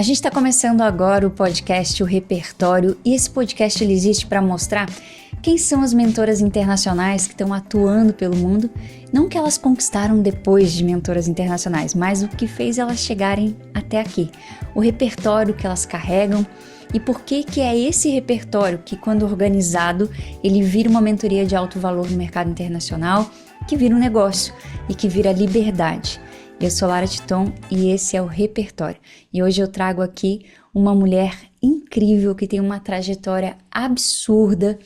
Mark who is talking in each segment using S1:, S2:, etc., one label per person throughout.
S1: A gente está começando agora o podcast O Repertório, e esse podcast ele existe para mostrar quem são as mentoras internacionais que estão atuando pelo mundo, não o que elas conquistaram depois de mentoras internacionais, mas o que fez elas chegarem até aqui, o repertório que elas carregam e por que é esse repertório que, quando organizado, ele vira uma mentoria de alto valor no mercado internacional, que vira um negócio e que vira liberdade. Eu sou Lara Titon e esse é o Repertório. E hoje eu trago aqui uma mulher incrível que tem uma trajetória absurda,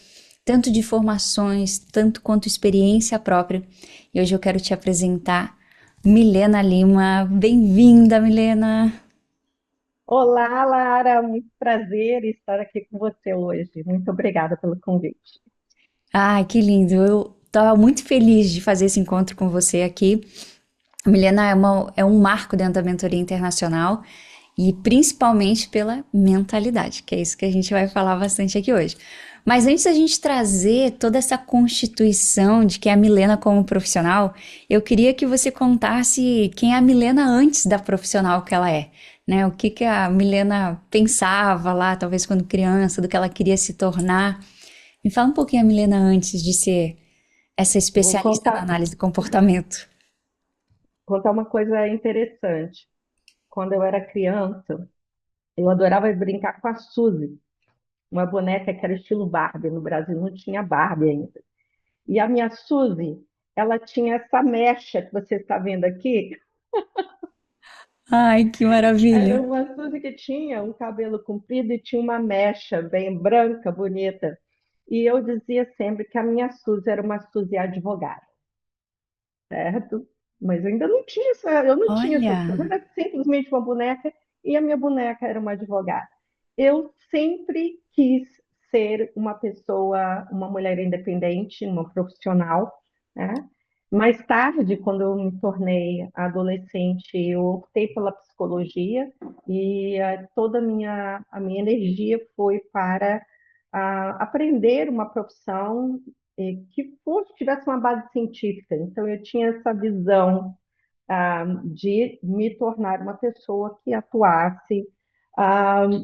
S1: tanto de formações, tanto quanto experiência própria. E hoje eu quero te apresentar Milena Lima. Bem-vinda, Milena!
S2: Olá, Lara, muito prazer estar aqui com você hoje. Muito obrigada pelo convite.
S1: Ai, que lindo! Eu estava muito feliz de fazer esse encontro com você aqui. A Milena é um marco dentro da mentoria internacional e principalmente pela mentalidade, que é isso que a gente vai falar bastante aqui hoje. Mas antes da gente trazer toda essa constituição de quem é a Milena como profissional, eu queria que você contasse quem é a Milena antes da profissional que ela é, né? O que a Milena pensava lá, talvez quando criança, do que ela queria se tornar. Me fala um pouquinho a Milena antes de ser essa
S2: Vou
S1: especialista na
S2: contar,
S1: análise do comportamento.
S2: contar uma coisa interessante. Quando eu era criança, eu adorava brincar com a Suzy, uma boneca que era estilo Barbie. No Brasil não tinha Barbie ainda. E a minha Suzy, ela tinha essa mecha que você está vendo aqui.
S1: Ai, que
S2: Era
S1: maravilha!
S2: uma Suzy que tinha um cabelo comprido e tinha uma mecha bem branca, bonita. E eu dizia sempre que a minha Suzy era uma Suzy advogada, certo? Mas eu ainda não tinha eu não tinha essas
S1: Olha,
S2: coisas, era simplesmente uma boneca e a minha boneca era uma advogada. Eu sempre quis ser uma pessoa, uma mulher independente, uma profissional, né? Mais tarde, quando eu me tornei adolescente, eu optei pela psicologia e toda a minha energia foi para aprender uma profissão que tivesse uma base científica. Então, eu tinha essa visão de me tornar uma pessoa que atuasse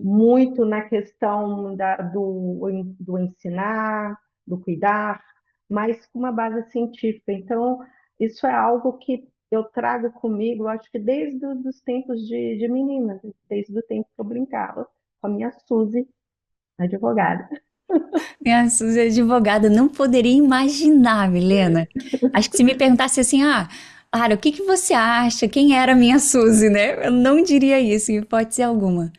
S2: muito na questão do ensinar, do cuidar, mas com uma base científica. Então, isso é algo que eu trago comigo, acho que desde os tempos de menina, desde o tempo que eu brincava com a minha Suzy, advogada.
S1: minha Suzy é advogada, não poderia imaginar, Milena. Acho que se me perguntasse assim, Lara, o que você acha? Quem era a minha Suzy, né? Eu não diria isso, em hipótese alguma.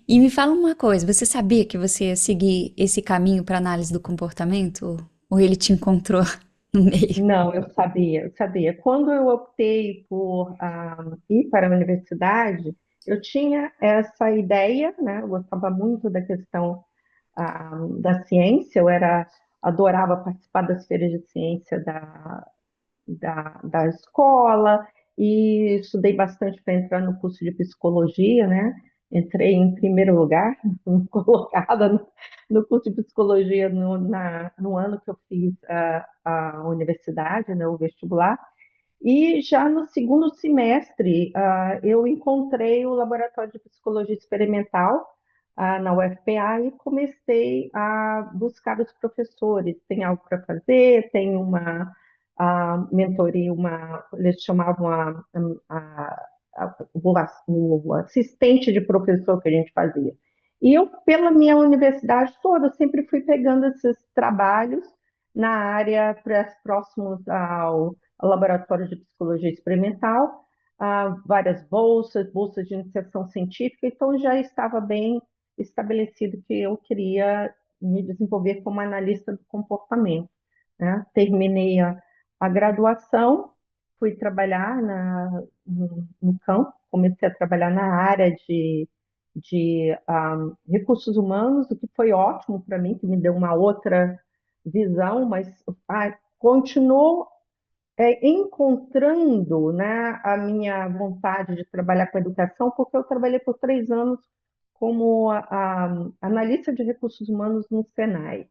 S1: E me fala uma coisa, você sabia que você ia seguir esse caminho para análise do comportamento? Ou ele te encontrou no meio?
S2: Não, eu sabia, eu sabia. Quando eu optei por ir para a universidade, eu tinha essa ideia, né? Eu gostava muito da questão da ciência, adorava participar das feiras de ciência da escola e estudei bastante para entrar no curso de psicologia, né? Entrei em primeiro lugar, colocada no curso de psicologia no ano que eu fiz a universidade, né, o vestibular. E já no segundo semestre, eu encontrei o Laboratório de Psicologia Experimental, na UFPA, e comecei a buscar os professores. Tem algo para fazer, tem uma mentoria, eles chamavam o assistente de professor que a gente fazia. E eu, pela minha universidade toda, sempre fui pegando esses trabalhos na área próximos ao Laboratório de Psicologia Experimental, várias bolsas de iniciação científica, então já estava bem estabelecido que eu queria me desenvolver como analista do comportamento, né? Terminei a graduação, fui trabalhar no campo, comecei a trabalhar na área de recursos humanos, o que foi ótimo para mim, que me deu uma outra visão, mas continuou encontrando, né, a minha vontade de trabalhar com educação, porque eu trabalhei por 3 anos como analista de recursos humanos no Senai.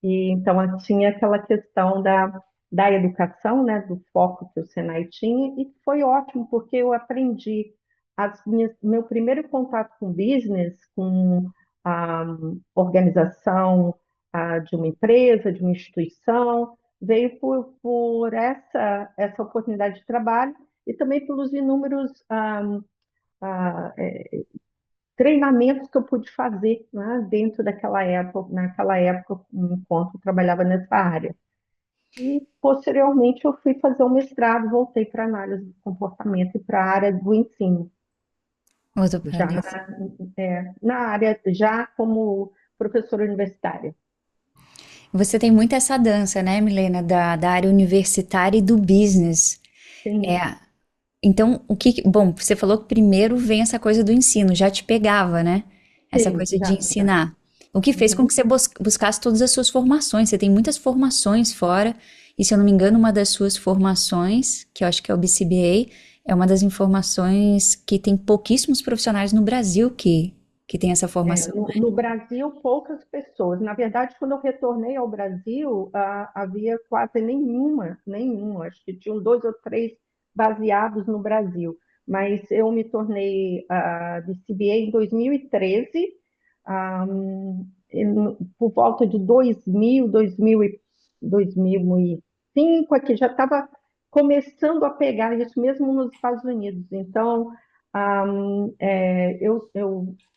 S2: E, então, tinha aquela questão da educação, né, do foco que o Senai tinha, e foi ótimo, porque eu aprendi meu primeiro contato com business, com a organização de uma empresa, de uma instituição, veio por essa oportunidade de trabalho e também pelos inúmeros ah, é, treinamentos que eu pude fazer, né, dentro naquela época, enquanto eu trabalhava nessa área. E, posteriormente, eu fui fazer o mestrado, voltei para análise do comportamento e para a área do ensino, já
S1: Ortopedista.
S2: na área, já como professora universitária.
S1: Você tem muito essa dança, né, Milena, da área universitária e do business. É,
S2: Sim,
S1: então, bom, você falou que primeiro vem essa coisa do ensino, já te pegava, né? Essa
S2: sim,
S1: coisa de
S2: já.
S1: ensinar. O que fez com
S2: Uhum.
S1: que você buscasse todas as suas formações. Você tem muitas formações fora, e se eu não me engano, uma das suas formações, que eu acho que é o BCBA, é uma das informações que tem pouquíssimos profissionais no Brasil que tem essa formação.
S2: No Brasil, poucas pessoas. Na verdade, quando eu retornei ao Brasil, havia quase nenhuma. Acho que tinham dois ou três baseados no Brasil. Mas eu me tornei de CBA em 2013, ah, por volta de 2005, aqui já estava começando a pegar isso mesmo nos Estados Unidos. Então, eu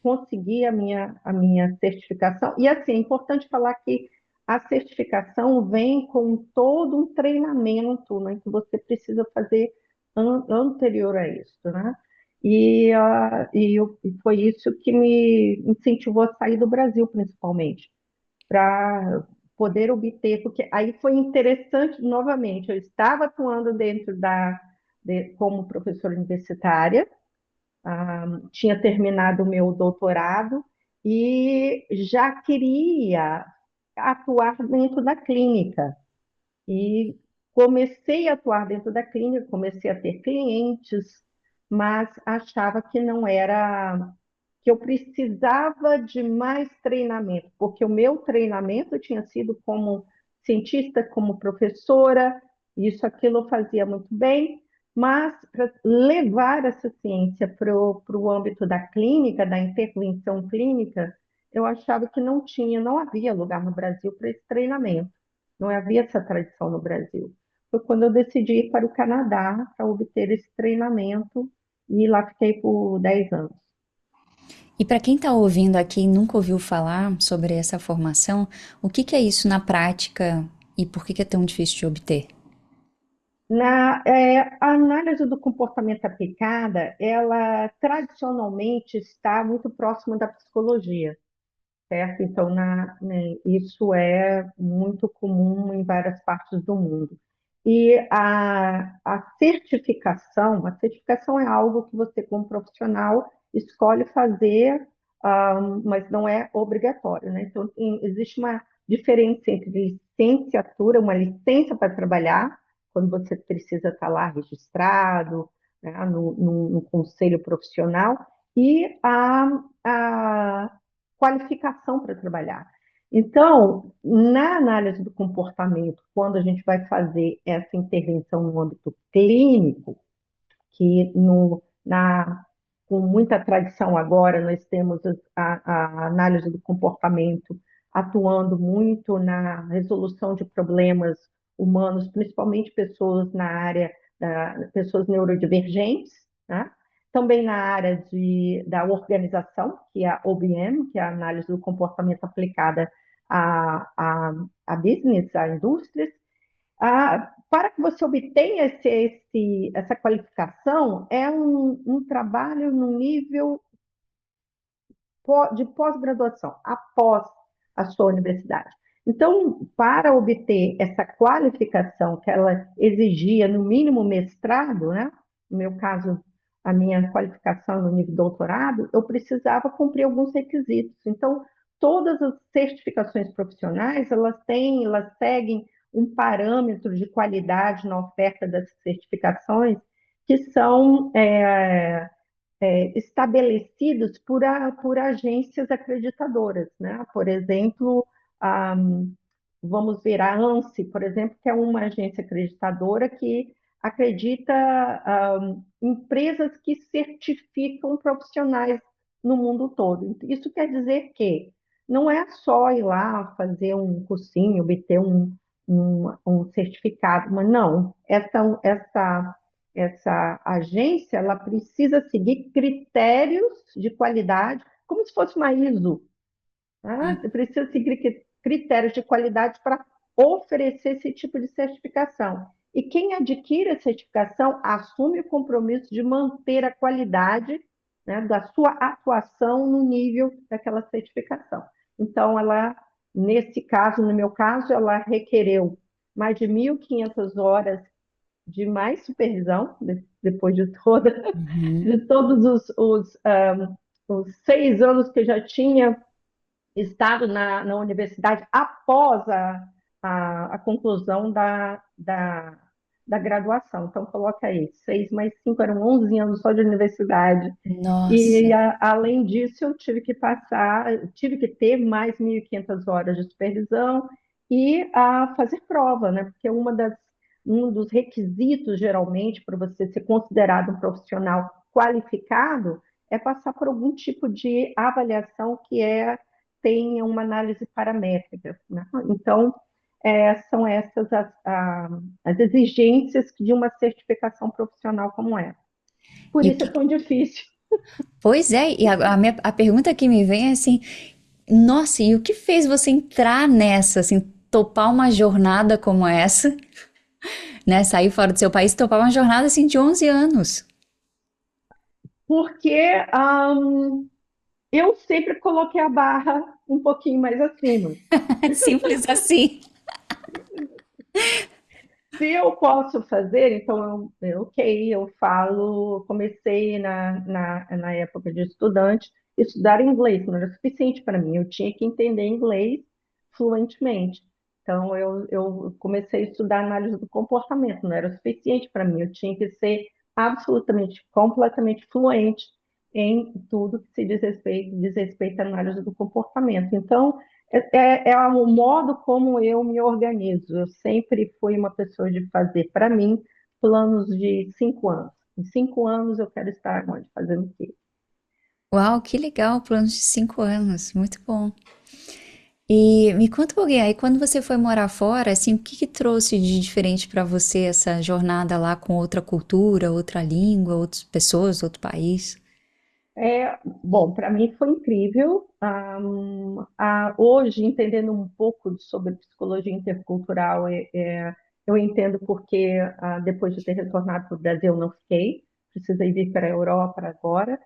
S2: consegui a minha certificação. E assim, é importante falar que a certificação vem com todo um treinamento, né, que você precisa fazer anterior a isso, né? E foi isso que me incentivou a sair do Brasil, principalmente, para poder obter, porque aí foi interessante, novamente, eu estava atuando como professora universitária, tinha terminado o meu doutorado e já queria atuar dentro da clínica. E comecei a atuar dentro da clínica, comecei a ter clientes, mas achava que não era, que eu precisava de mais treinamento, porque o meu treinamento tinha sido como cientista, como professora, isso, aquilo eu fazia muito bem, mas para levar essa ciência para o âmbito da clínica, da intervenção clínica, eu achava que não havia lugar no Brasil para esse treinamento. Não havia essa tradição no Brasil. Foi quando eu decidi ir para o Canadá para obter esse treinamento e lá fiquei por 10 anos.
S1: E para quem está ouvindo aqui e nunca ouviu falar sobre essa formação, o que é isso na prática e por que é tão difícil de obter?
S2: A análise do comportamento aplicada, ela tradicionalmente está muito próxima da psicologia, certo? Então, isso é muito comum em várias partes do mundo. E a certificação é algo que você, como profissional, escolhe fazer, mas não é obrigatório, né? Então, existe uma diferença entre licenciatura, uma licença para trabalhar, quando você precisa estar lá registrado, né, no conselho profissional, e a qualificação para trabalhar. Então, na análise do comportamento, quando a gente vai fazer essa intervenção no âmbito clínico, que com muita tradição agora, nós temos a análise do comportamento atuando muito na resolução de problemas humanos, principalmente pessoas na área, pessoas neurodivergentes, né? Também na área da organização, que é a OBM, que é a análise do comportamento aplicada a, a, a business, a indústrias. Para que você obtenha essa qualificação, é um trabalho no nível de pós-graduação, após a sua universidade. Então, para obter essa qualificação, que ela exigia no mínimo mestrado, né? No meu caso, a minha qualificação no nível doutorado, eu precisava cumprir alguns requisitos. Então, todas as certificações profissionais, elas seguem um parâmetro de qualidade na oferta dessas certificações que são estabelecidos por agências acreditadoras, né? Por exemplo, a, vamos ver a ANSI, por exemplo, que é uma agência acreditadora que acredita empresas que certificam profissionais no mundo todo. Isso quer dizer que não é só ir lá fazer um cursinho, obter um certificado, mas não, essa agência ela precisa seguir critérios de qualidade, como se fosse uma ISO, tá? Precisa seguir critérios de qualidade para oferecer esse tipo de certificação. E quem adquire a certificação assume o compromisso de manter a qualidade, né, da sua atuação no nível daquela certificação. Então, nesse caso, no meu caso, ela requereu mais de 1.500 horas de mais supervisão, depois
S1: Uhum.
S2: de todos os 6 anos que eu já tinha estado na universidade após a conclusão da graduação. Então, coloca aí, 6 mais 5 eram 11 anos só de universidade. E,
S1: Nossa.
S2: além disso, eu tive que ter mais 1.500 horas de supervisão e a fazer prova, né? Porque um dos requisitos, geralmente, para você ser considerado um profissional qualificado é passar por algum tipo de avaliação tem uma análise paramétrica, né? Então, são essas as exigências de uma certificação profissional como essa. Por
S1: E o
S2: isso é
S1: que...
S2: tão difícil.
S1: Pois é, e a pergunta que me vem é assim, nossa, e o que fez você entrar nessa, assim, topar uma jornada como essa, né? Sair fora do seu país e topar uma jornada assim de 11 anos.
S2: Porque eu sempre coloquei a barra um pouquinho mais acima.
S1: Simples assim.
S2: Se eu posso fazer, então, ok, eu falo, comecei na época de estudante, estudar inglês não era suficiente para mim, eu tinha que entender inglês fluentemente. Então, eu comecei a estudar análise do comportamento, não era suficiente para mim, eu tinha que ser absolutamente, completamente fluente em tudo que se diz respeito à análise do comportamento. Então, é o modo como eu me organizo. Eu sempre fui uma pessoa de fazer, para mim, planos de 5 anos. Em 5 anos eu quero estar onde? Fazendo o quê?
S1: Uau, que legal, planos de 5 anos, muito bom. E me conta um pouquinho, aí quando você foi morar fora, assim, o que que trouxe de diferente para você essa jornada lá com outra cultura, outra língua, outras pessoas, outro país?
S2: Bom, para mim foi incrível. Hoje, entendendo um pouco sobre psicologia intercultural, eu entendo porque depois de ter retornado para o Brasil, eu não fiquei, precisei vir para a Europa agora,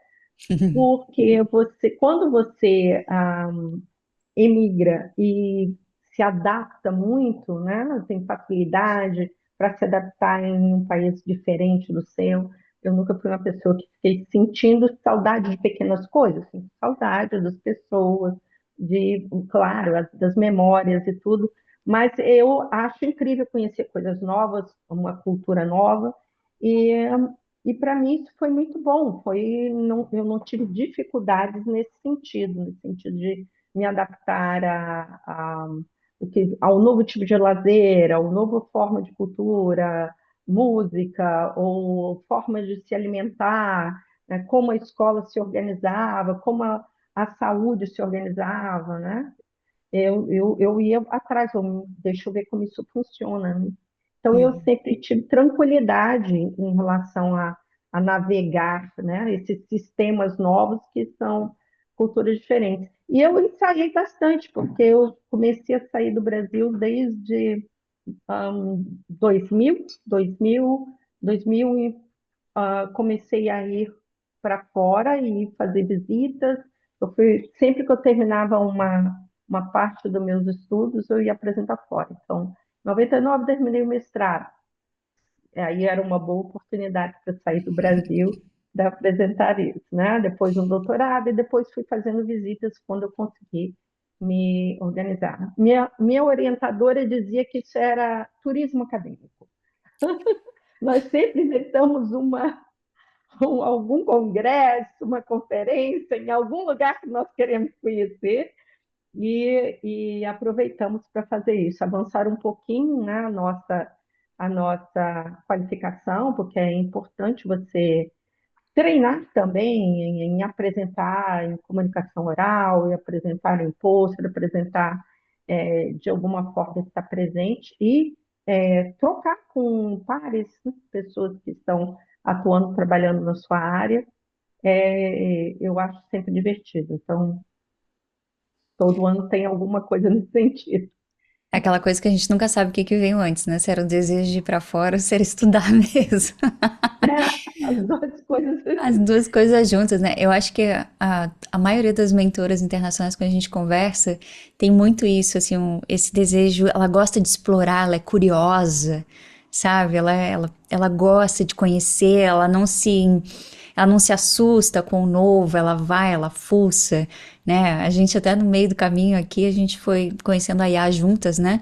S2: porque quando você emigra e se adapta muito, né? Tem facilidade para se adaptar em um país diferente do seu. Eu nunca fui uma pessoa que fiquei sentindo saudade de pequenas coisas, assim, saudade das pessoas, claro, das memórias e tudo. Mas eu acho incrível conhecer coisas novas, uma cultura nova, e, e para mim isso foi muito bom. Eu não tive dificuldades nesse sentido de me adaptar ao novo tipo de lazer, ao novo forma de cultura, música, ou forma de se alimentar, né? Como a escola se organizava, como a saúde se organizava, né? Eu ia atrás, deixa eu ver como isso funciona, né? Então, eu
S1: Uhum.
S2: sempre tive tranquilidade em relação a navegar, né, esses sistemas novos que são culturas diferentes. E eu ensaiei bastante, porque eu comecei a sair do Brasil desde 2000, 2000 e comecei a ir para fora e fazer visitas. Sempre que eu terminava uma parte dos meus estudos, eu ia apresentar fora. Então, em 99 terminei o mestrado. Aí era uma boa oportunidade para sair do Brasil para apresentar isso, né? Depois um doutorado e depois fui fazendo visitas quando eu consegui me organizar. Minha orientadora dizia que isso era turismo acadêmico. Nós sempre inventamos algum congresso, uma conferência, em algum lugar que nós queremos conhecer e aproveitamos para fazer isso, avançar um pouquinho, né, a nossa a nossa qualificação, porque é importante você treinar também em apresentar em comunicação oral, em apresentar em pôster, apresentar de alguma forma estar presente e trocar com pares, né, pessoas que estão atuando, trabalhando na sua área, eu acho sempre divertido. Então, todo ano tem alguma coisa nesse sentido.
S1: É aquela coisa que a gente nunca sabe o que que veio antes, né? Se era o desejo de ir pra fora ou se era estudar mesmo.
S2: As duas coisas.
S1: As duas coisas juntas, né? Eu acho que a maioria das mentoras internacionais, quando a gente conversa, tem muito isso, assim, esse desejo, ela gosta de explorar, ela é curiosa, sabe? Ela gosta de conhecer, ela não se assusta com o novo, ela vai, ela fuça, né? A gente até no meio do caminho aqui, a gente foi conhecendo a IA juntas, né?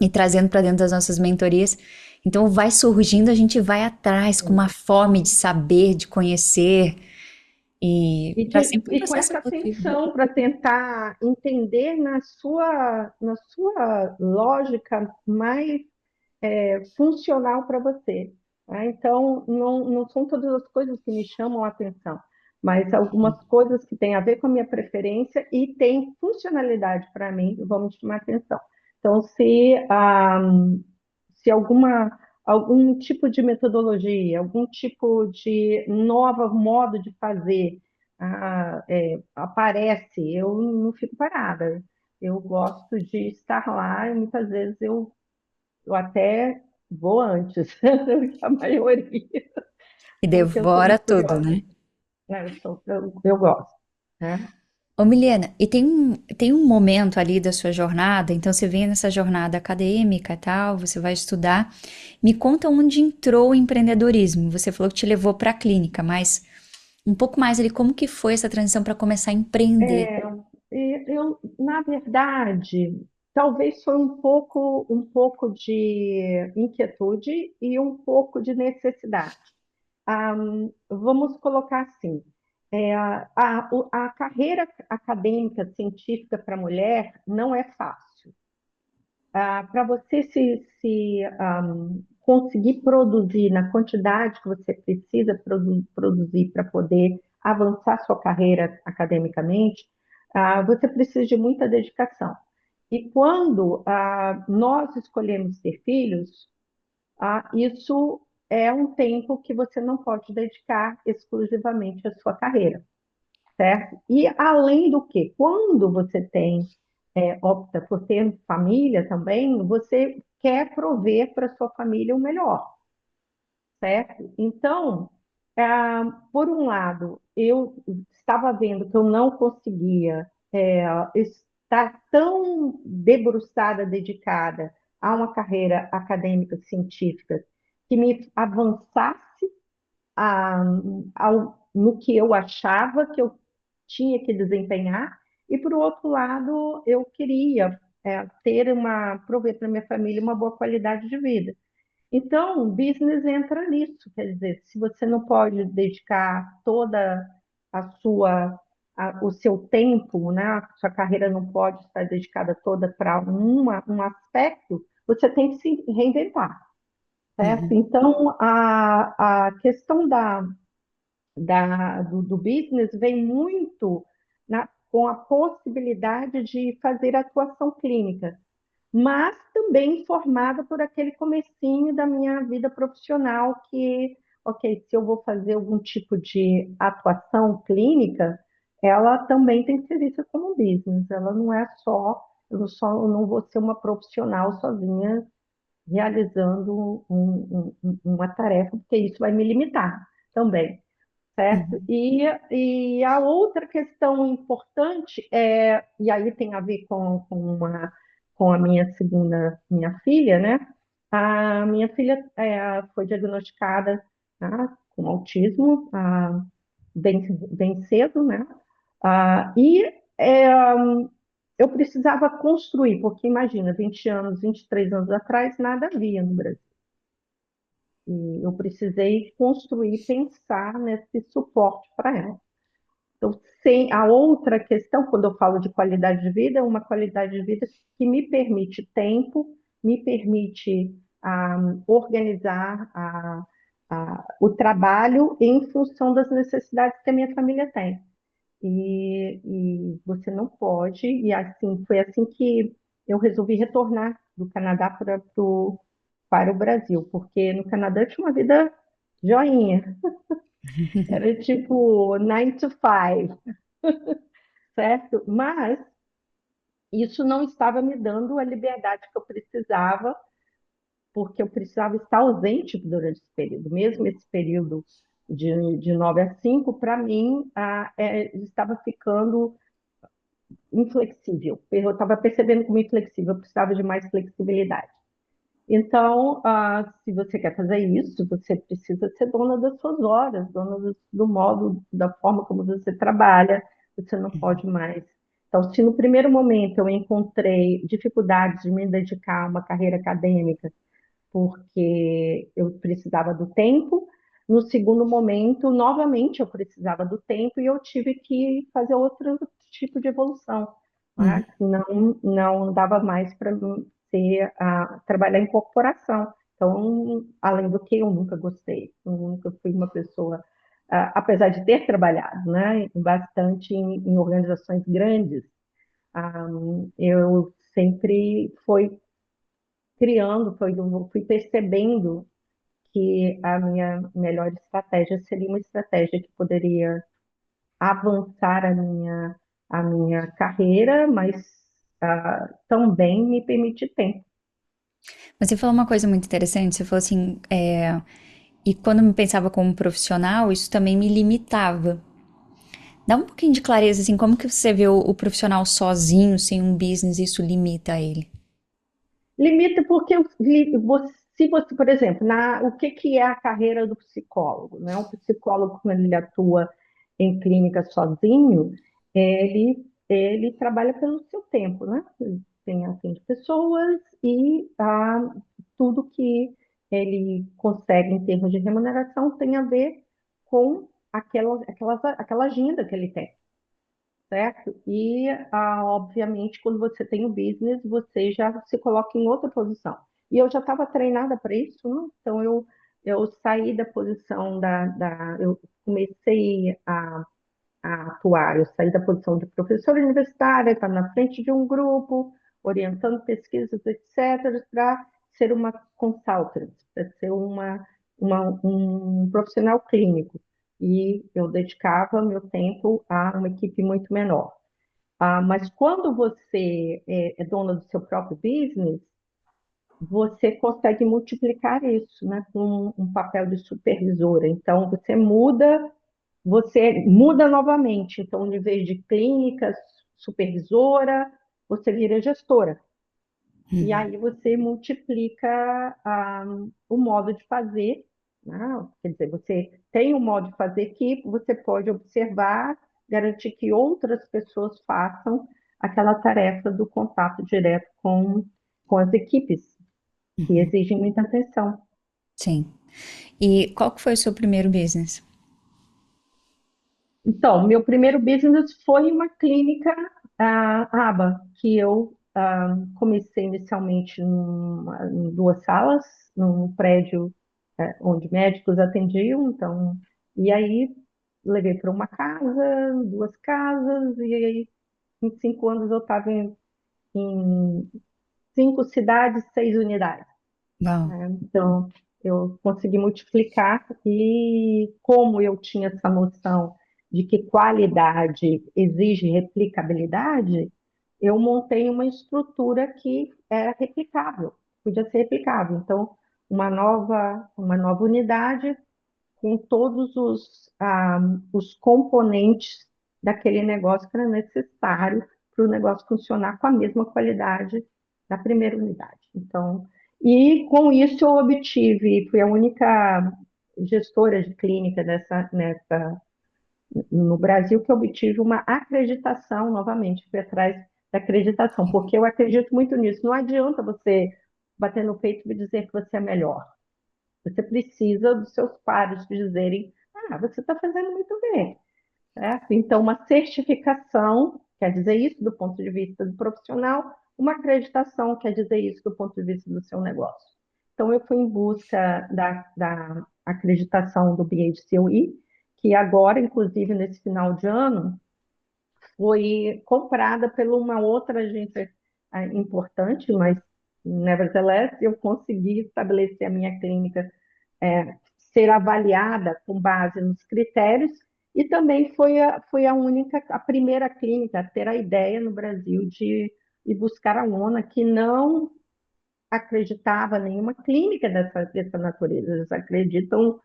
S1: E trazendo para dentro das nossas mentorias. Então vai surgindo, a gente vai atrás com uma fome de saber, de conhecer e para sempre um
S2: E com
S1: processo
S2: essa
S1: evolutivo.
S2: atenção para tentar entender na sua lógica mais funcional para você. Né? Então, não são todas as coisas que me chamam a atenção, mas algumas coisas que têm a ver com a minha preferência e têm funcionalidade para mim vão me chamar a atenção. Então, se algum tipo de metodologia, algum tipo de novo modo de fazer aparece, eu não fico parada. Eu gosto de estar lá e muitas vezes eu até vou antes do que a maioria,
S1: E
S2: porque eu sou
S1: devora
S2: muito
S1: tudo,
S2: curiosa,
S1: né?
S2: né? Eu gosto, né?
S1: Ô Miliana, e tem um momento ali da sua jornada, então você vem nessa jornada acadêmica e tal, você vai estudar. Me conta onde entrou o empreendedorismo. Você falou que te levou para a clínica, mas um pouco mais ali, como que foi essa transição para começar a empreender?
S2: É, na verdade, talvez foi um pouco de inquietude e um pouco de necessidade. Vamos colocar assim, a carreira acadêmica científica para a mulher não é fácil. Para você conseguir produzir na quantidade que você precisa produzir para poder avançar sua carreira academicamente, você precisa de muita dedicação. E quando nós escolhemos ter filhos, isso é um tempo que você não pode dedicar exclusivamente à sua carreira, certo? E além do que, quando você opta por ter família também, você quer prover para sua família o melhor, certo? Então, por um lado, eu estava vendo que eu não conseguia estar tão debruçada, dedicada a uma carreira acadêmica científica que me avançasse a, no que eu achava que eu tinha que desempenhar, e por outro lado, eu queria prover para minha família uma boa qualidade de vida. Então, o business entra nisso, quer dizer, se você não pode dedicar toda a sua, o seu tempo, né, a sua carreira não pode estar dedicada toda para um aspecto, você tem que se reinventar, certo?
S1: Uhum,
S2: Então, a questão do business vem muito com a possibilidade de fazer atuação clínica, mas também formada por aquele comecinho da minha vida profissional que, ok, se eu vou fazer algum tipo de atuação clínica, ela também tem que ser vista como um business. Ela não é só, eu não vou ser uma profissional sozinha realizando uma tarefa, porque isso vai me limitar também, certo?
S1: uhum,
S2: E a outra questão importante e aí tem a ver com a minha filha, né? A minha filha foi diagnosticada, tá, com autismo bem cedo, né? E eu precisava construir, porque imagina, 20 anos, 23 anos atrás, nada havia no Brasil. E eu precisei construir, pensar nesse suporte para ela. Então, sem a outra questão, quando eu falo de qualidade de vida, é uma qualidade de vida que me permite tempo, me permite a organizar o trabalho em função das necessidades que a minha família tem. E você não pode, e assim, foi assim que eu resolvi retornar do Canadá para o Brasil, porque no Canadá eu tinha uma vida joinha, era tipo 9 to 5, certo? Mas isso não estava me dando a liberdade que eu precisava, porque eu precisava estar ausente durante esse período. Mesmo esse período de 9 a 5, para mim, estava ficando inflexível. Eu estava percebendo como inflexível, eu precisava de mais flexibilidade. Então, se você quer fazer isso, você precisa ser dona das suas horas, dona do modo, da forma como você trabalha, você não pode mais. Então, se no primeiro momento eu encontrei dificuldades de me dedicar a uma carreira acadêmica, porque eu precisava do tempo, no segundo momento, novamente eu precisava do tempo e eu tive que fazer outro tipo de evolução,
S1: Uhum.
S2: né? Não dava mais para trabalhar em corporação. Então, além do que eu nunca gostei, eu nunca fui uma pessoa, apesar de ter trabalhado, né, bastante em organizações grandes, eu sempre fui percebendo que a minha melhor estratégia seria uma estratégia que poderia avançar a minha carreira, mas também me permitir tempo.
S1: Você falou uma coisa muito interessante, você falou assim, e quando me pensava como profissional, isso também me limitava. Dá um pouquinho de clareza, assim, como que você vê o profissional sozinho, sem um business, isso limita ele?
S2: Limita porque se você, por exemplo, o que é a carreira do psicólogo, né? O psicólogo, quando ele atua em clínica sozinho, ele trabalha pelo seu tempo, né? Ele atende pessoas e tudo que ele consegue em termos de remuneração tem a ver com aquela agenda que ele tem, certo? E, obviamente, quando você tem o business, você já se coloca em outra posição. E eu já estava treinada para isso, né? Então eu saí da posição eu comecei a atuar, eu saí da posição de professora universitária, estar na frente de um grupo, orientando pesquisas, etc., para ser uma consultant, para ser um profissional clínico. E eu dedicava meu tempo a uma equipe muito menor. Mas quando você é dona do seu próprio business, você consegue multiplicar isso, né, com um papel de supervisora. Então, você muda novamente. Então, em vez de clínica, supervisora, você vira gestora. E aí você multiplica o modo de fazer, né? Quer dizer, você tem um modo de fazer que você pode observar, garantir que outras pessoas façam aquela tarefa do contato direto com as equipes, que exigem muita atenção.
S1: Sim. E qual que foi o seu primeiro business?
S2: Então, meu primeiro business foi uma clínica aba, que eu comecei inicialmente em duas salas, num prédio onde médicos atendiam, então, e aí levei para uma casa, duas casas, e aí em 5 anos eu estava em 5 cidades, 6 unidades,
S1: Uau.
S2: né? Então, eu consegui multiplicar e como eu tinha essa noção de que qualidade exige replicabilidade, eu montei uma estrutura que era replicável, podia ser replicável. Então, uma nova unidade com todos os componentes daquele negócio que era necessário para o negócio funcionar com a mesma qualidade da primeira unidade. Então, e com isso eu fui a única gestora de clínica no Brasil que obtive uma acreditação, novamente, fui atrás da acreditação, porque eu acredito muito nisso. Não adianta você bater no peito e dizer que você é melhor. Você precisa dos seus pares te dizerem, você está fazendo muito bem, certo? Então, uma certificação quer dizer isso do ponto de vista do profissional, uma acreditação quer dizer isso do ponto de vista do seu negócio. Então, eu fui em busca da acreditação do BHCOE, que agora, inclusive, nesse final de ano, foi comprada por uma outra agência importante, mas, nevertheless, eu consegui estabelecer a minha clínica, ser avaliada com base nos critérios, e também foi a única, a primeira clínica a ter a ideia no Brasil de ir buscar a lona, que não acreditava nenhuma clínica dessa natureza. Eles acreditam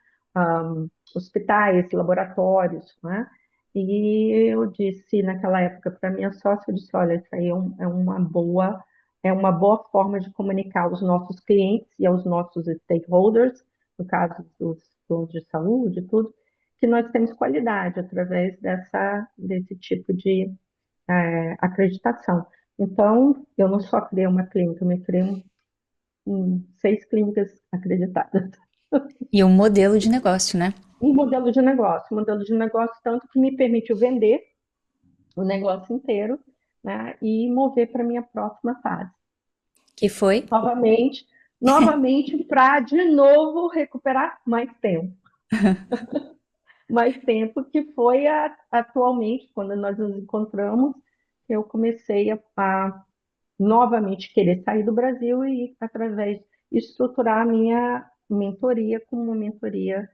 S2: hospitais, laboratórios, né? E eu disse naquela época para minha sócia, eu disse, olha, isso aí é uma boa forma de comunicar aos nossos clientes e aos nossos stakeholders, no caso dos donos de saúde, tudo, que nós temos qualidade através desse tipo de acreditação. Então, eu não só criei uma clínica, eu me criei 6 clínicas acreditadas.
S1: E um modelo de negócio, né?
S2: Um modelo de negócio tanto que me permitiu vender o negócio inteiro, né, e mover para a minha próxima fase.
S1: Que foi?
S2: Novamente, novamente para de novo recuperar mais tempo que foi atualmente, quando nós nos encontramos, eu comecei a novamente querer sair do Brasil e, através, estruturar a minha mentoria como uma mentoria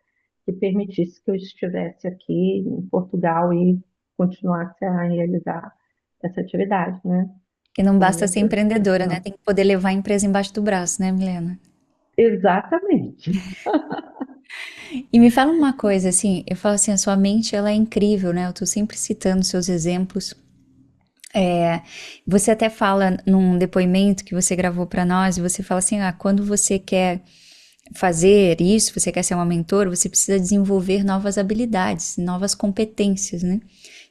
S2: que permitisse que eu estivesse aqui em Portugal e continuasse a realizar essa atividade, né?
S1: Que não
S2: Com a
S1: basta
S2: minha
S1: ser empreendedora, né?
S2: profissão.
S1: Tem que poder levar a empresa embaixo do braço, né, Milena?
S2: Exatamente.
S1: E me fala uma coisa, assim, eu falo assim, a sua mente, ela é incrível, né? Eu tô sempre citando seus exemplos. É, você até fala num depoimento que você gravou para nós, e você fala assim, quando você quer fazer isso, você quer ser uma mentora, você precisa desenvolver novas habilidades, novas competências, né?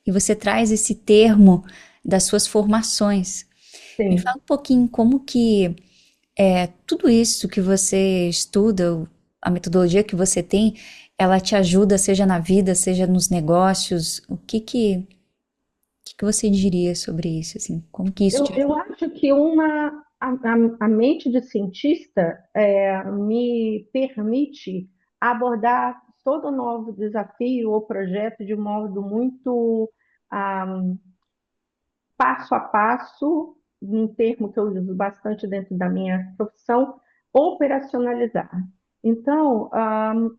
S1: E você traz esse termo das suas formações. Me fala
S2: Sim.
S1: um pouquinho como que tudo isso que você estuda, a metodologia que você tem, ela te ajuda, seja na vida, seja nos negócios. O que que você diria sobre isso, assim? Como que isso te
S2: Eu
S1: ajuda?
S2: acho que a mente de cientista me permite abordar todo novo desafio ou projeto de um modo muito ah, passo a passo, um termo que eu uso bastante dentro da minha profissão, operacionalizar. Então,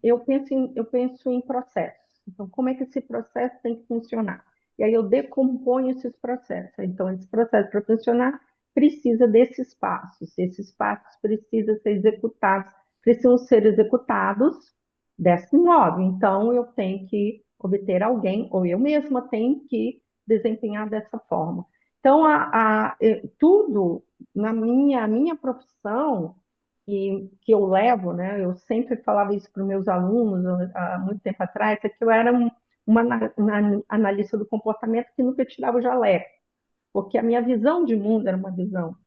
S2: eu penso em processos. Então, como é que esse processo tem que funcionar? E aí eu decomponho esses processos. Então, esse processo para funcionar precisa desses passos. Esses passos precisam ser executados desse modo. Então, eu tenho que obter alguém, ou eu mesma tenho que desempenhar dessa forma. Então, tudo na minha profissão, e que eu levo, né? Eu sempre falava isso para os meus alunos há muito tempo atrás, é que eu era uma analista do comportamento que nunca tirava o jaleco, porque a minha visão de mundo era uma visão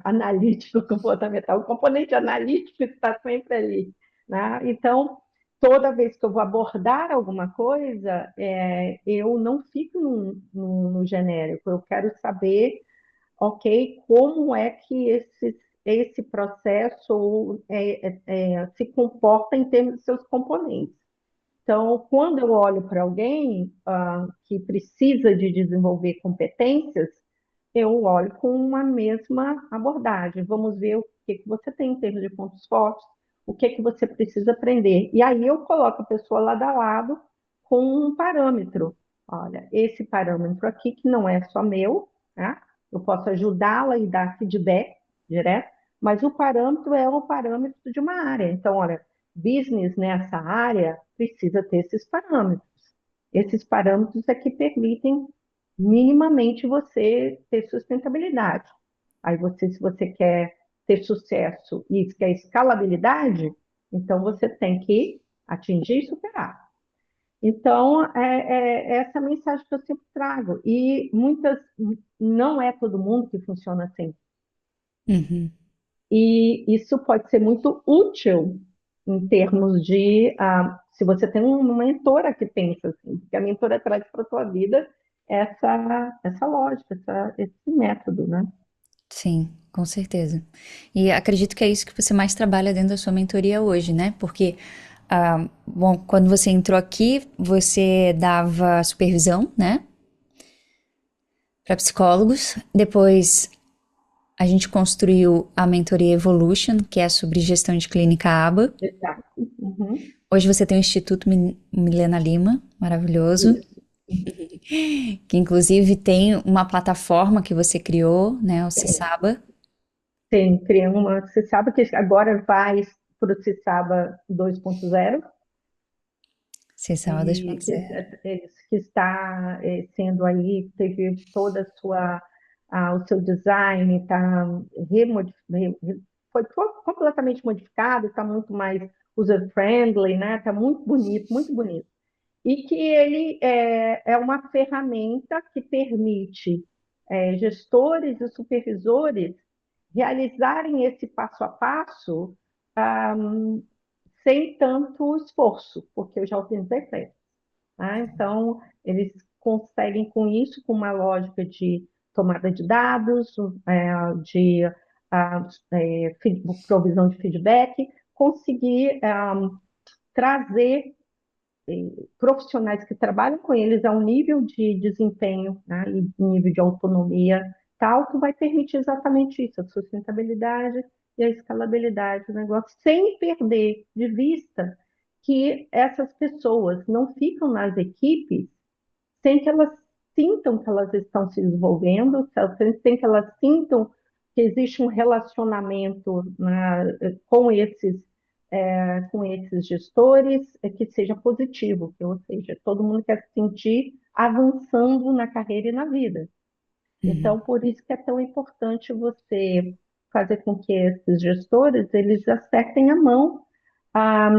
S2: analítico-comportamental. O componente analítico está sempre ali, né? Então, toda vez que eu vou abordar alguma coisa, eu não fico no genérico. Eu quero saber, ok, como é que esse processo se comporta em termos de seus componentes. Então, quando eu olho para alguém que precisa de desenvolver competências, eu olho com uma mesma abordagem. Vamos ver o que você tem em termos de pontos fortes, o que você precisa aprender. E aí eu coloco a pessoa lado a lado com um parâmetro. Olha, esse parâmetro aqui, que não é só meu, né? Eu posso ajudá-la e dar feedback direto, mas o parâmetro é o parâmetro de uma área. Então, olha, business nessa área precisa ter esses parâmetros. Esses parâmetros é que permitem minimamente você ter sustentabilidade. Aí você, se você quer ter sucesso e quer escalabilidade, então você tem que atingir e superar. Então, essa mensagem que eu sempre trago. E não é todo mundo que funciona assim.
S1: Uhum.
S2: E isso pode ser muito útil em termos de, se você tem uma mentora que pensa assim, porque a mentora traz para a tua vida essa lógica, esse método, né?
S1: Sim, com certeza. E acredito que é isso que você mais trabalha dentro da sua mentoria hoje, né? Porque, bom, quando você entrou aqui, você dava supervisão, né? Para psicólogos. Depois a gente construiu a mentoria Evolution, que é sobre gestão de clínica ABA.
S2: Exato. Uhum.
S1: Hoje você tem o Instituto Milena Lima, maravilhoso,
S2: Isso.
S1: que inclusive tem uma plataforma que você criou, né? O
S2: Tem,
S1: Cissaba.
S2: tem uma. Você sabe que agora vai para o Cissaba 2.0
S1: Cissaba
S2: e
S1: 2.0.
S2: que está sendo aí, teve toda a sua, o seu design, está foi completamente modificado, está muito mais user-friendly, né? Está muito bonito, muito bonito. E que ele é uma ferramenta que permite gestores e supervisores realizarem esse passo a passo ah, sem tanto esforço, porque eu já utilizei tempo. Tá? Então, eles conseguem com isso, com uma lógica de tomada de dados, de provisão de feedback, conseguir trazer profissionais que trabalham com eles a um nível de desempenho, né, e nível de autonomia tal que vai permitir exatamente isso, a sustentabilidade e a escalabilidade do negócio, sem perder de vista que essas pessoas não ficam nas equipes sem que elas sintam que elas estão se desenvolvendo, sem que elas sintam que existe um relacionamento, né, com esses gestores que seja positivo, ou seja, todo mundo quer se sentir avançando na carreira e na vida.
S1: Uhum.
S2: Então, por isso que é tão importante você fazer com que esses gestores eles acertem a mão ah,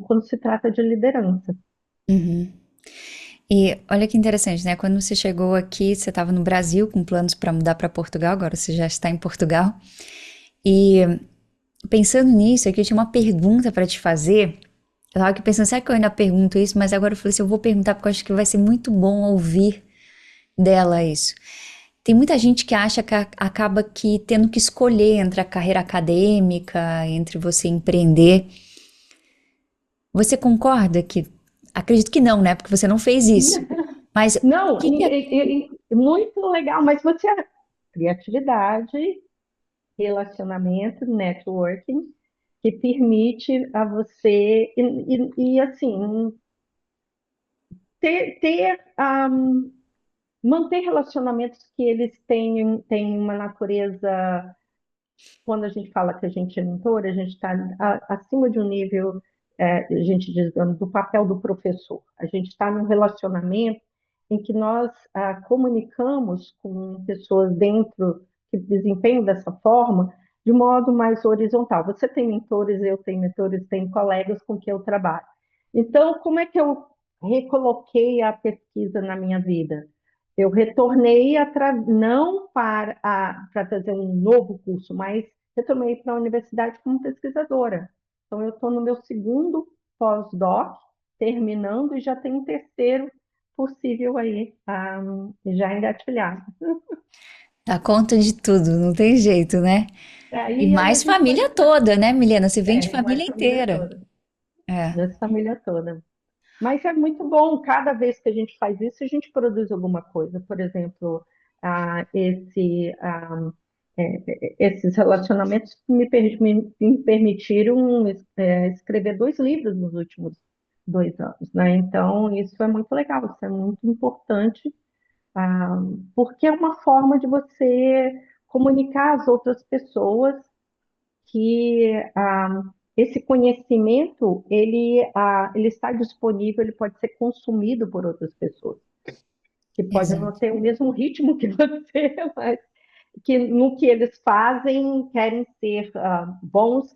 S2: quando se trata de liderança.
S1: Uhum. E olha que interessante, né? Quando você chegou aqui, você estava no Brasil com planos para mudar para Portugal, agora você já está em Portugal. E pensando nisso, aqui eu tinha uma pergunta para te fazer. Eu estava aqui pensando, será que eu ainda pergunto isso? Mas agora eu falei assim, eu vou perguntar porque eu acho que vai ser muito bom ouvir dela isso. Tem muita gente que acha que acaba que tendo que escolher entre a carreira acadêmica, entre você empreender. Você concorda que... Acredito que não, né? Porque você não fez isso. Mas o
S2: Não,
S1: que que é...
S2: muito legal, mas você criatividade, relacionamento, networking, que permite a você assim ter manter relacionamentos que eles têm uma natureza. Quando a gente fala que a gente é mentor, a gente está acima de um nível, a gente diz, do papel do professor. A gente está num relacionamento em que nós comunicamos com pessoas dentro que desempenham dessa forma de modo mais horizontal. Você tem mentores, eu tenho mentores, tenho colegas com quem eu trabalho. Então, como é que eu recoloquei a pesquisa na minha vida? Eu retornei não para fazer um novo curso, mas retornei para a universidade como pesquisadora. Então, eu estou no meu segundo pós-doc, terminando, e já tenho um terceiro possível aí, já engatilhado.
S1: Dá conta de tudo, não tem jeito, né? E
S2: Aí a
S1: mais
S2: gente vai
S1: família toda, né, Milena? Você vem de
S2: mais
S1: família
S2: família
S1: inteira.
S2: toda,
S1: É.
S2: dessa família toda. Mas é muito bom, cada vez que a gente faz isso, a gente produz alguma coisa. Por exemplo, ah, esse, ah, esses relacionamentos me permitiram escrever 2 livros nos últimos 2 anos, né? Então, isso é muito legal, isso é muito importante, ah, porque é uma forma de você comunicar às outras pessoas que esse conhecimento ele está disponível, ele pode ser consumido por outras pessoas, que podem não
S1: Exato.
S2: ter o mesmo ritmo que você, mas que no que eles fazem querem ser bons,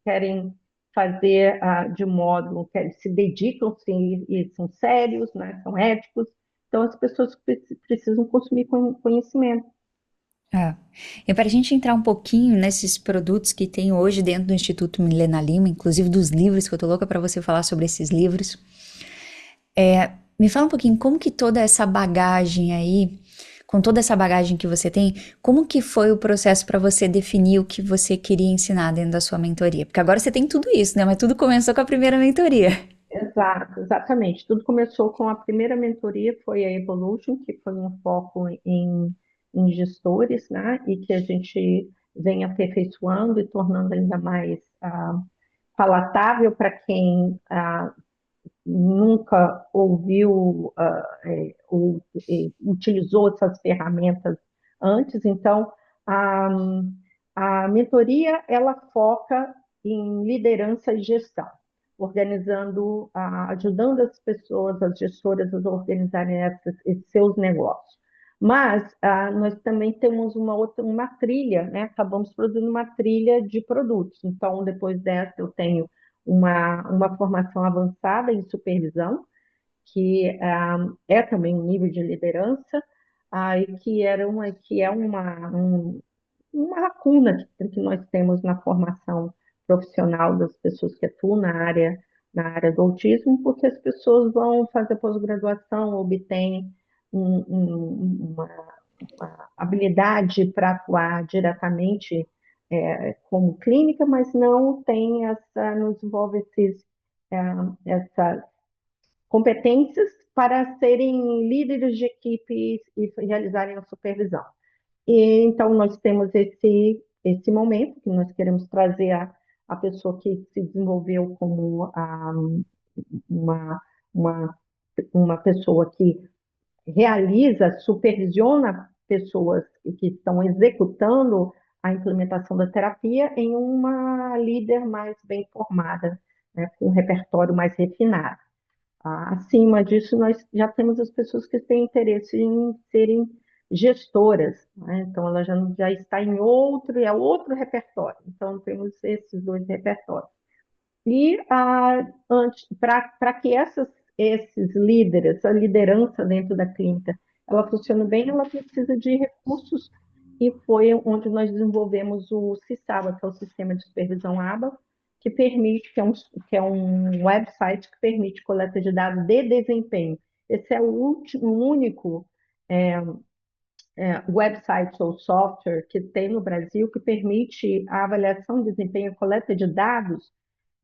S2: querem fazer de modo que eles se dedicam sim, e são sérios, né, são éticos. Então as pessoas precisam consumir conhecimento.
S1: É. E para a gente entrar um pouquinho nesses produtos que tem hoje dentro do Instituto Milena Lima, inclusive dos livros, que eu tô louca para você falar sobre esses livros, me fala um pouquinho como que toda essa bagagem aí com toda essa bagagem que você tem, como que foi o processo para você definir o que você queria ensinar dentro da sua mentoria? Porque agora você tem tudo isso, né? Mas tudo começou com a primeira mentoria.
S2: Exato, exatamente. Tudo começou com a primeira mentoria, foi a Evolution, que foi um foco em gestores, né? E que a gente vem aperfeiçoando e tornando ainda mais palatável para quem nunca ouviu ou utilizou essas ferramentas antes. Então, a, a mentoria ela foca em liderança e gestão, organizando, ajudando as pessoas, as gestoras, a organizarem esses seus negócios. Mas nós também temos uma trilha, né? Acabamos produzindo uma trilha de produtos. Então, depois dessa, eu tenho uma formação avançada em supervisão, que é também um nível de liderança, e que é uma lacuna que nós temos na formação profissional das pessoas que atuam na área do autismo, porque as pessoas vão fazer pós-graduação, obtêm uma habilidade para atuar diretamente como clínica, mas não desenvolve é, essas competências para serem líderes de equipes e realizarem a supervisão. E, então, nós temos esse momento que nós queremos trazer a pessoa que se desenvolveu como uma, uma, uma pessoa que realiza, supervisiona pessoas que estão executando a implementação da terapia em uma líder mais bem formada, né, com um repertório mais refinado. Acima disso, nós já temos as pessoas que têm interesse em serem gestoras, né? Então, ela já está em outro repertório. Então, temos esses dois repertórios. E para que esses líderes, a liderança dentro da clínica, ela funcione bem, ela precisa de recursos, e foi onde nós desenvolvemos o CISABA, que é o Sistema de Supervisão ABA, que é um website que permite coleta de dados de desempenho. Esse é o único website ou software que tem no Brasil que permite a avaliação de desempenho e coleta de dados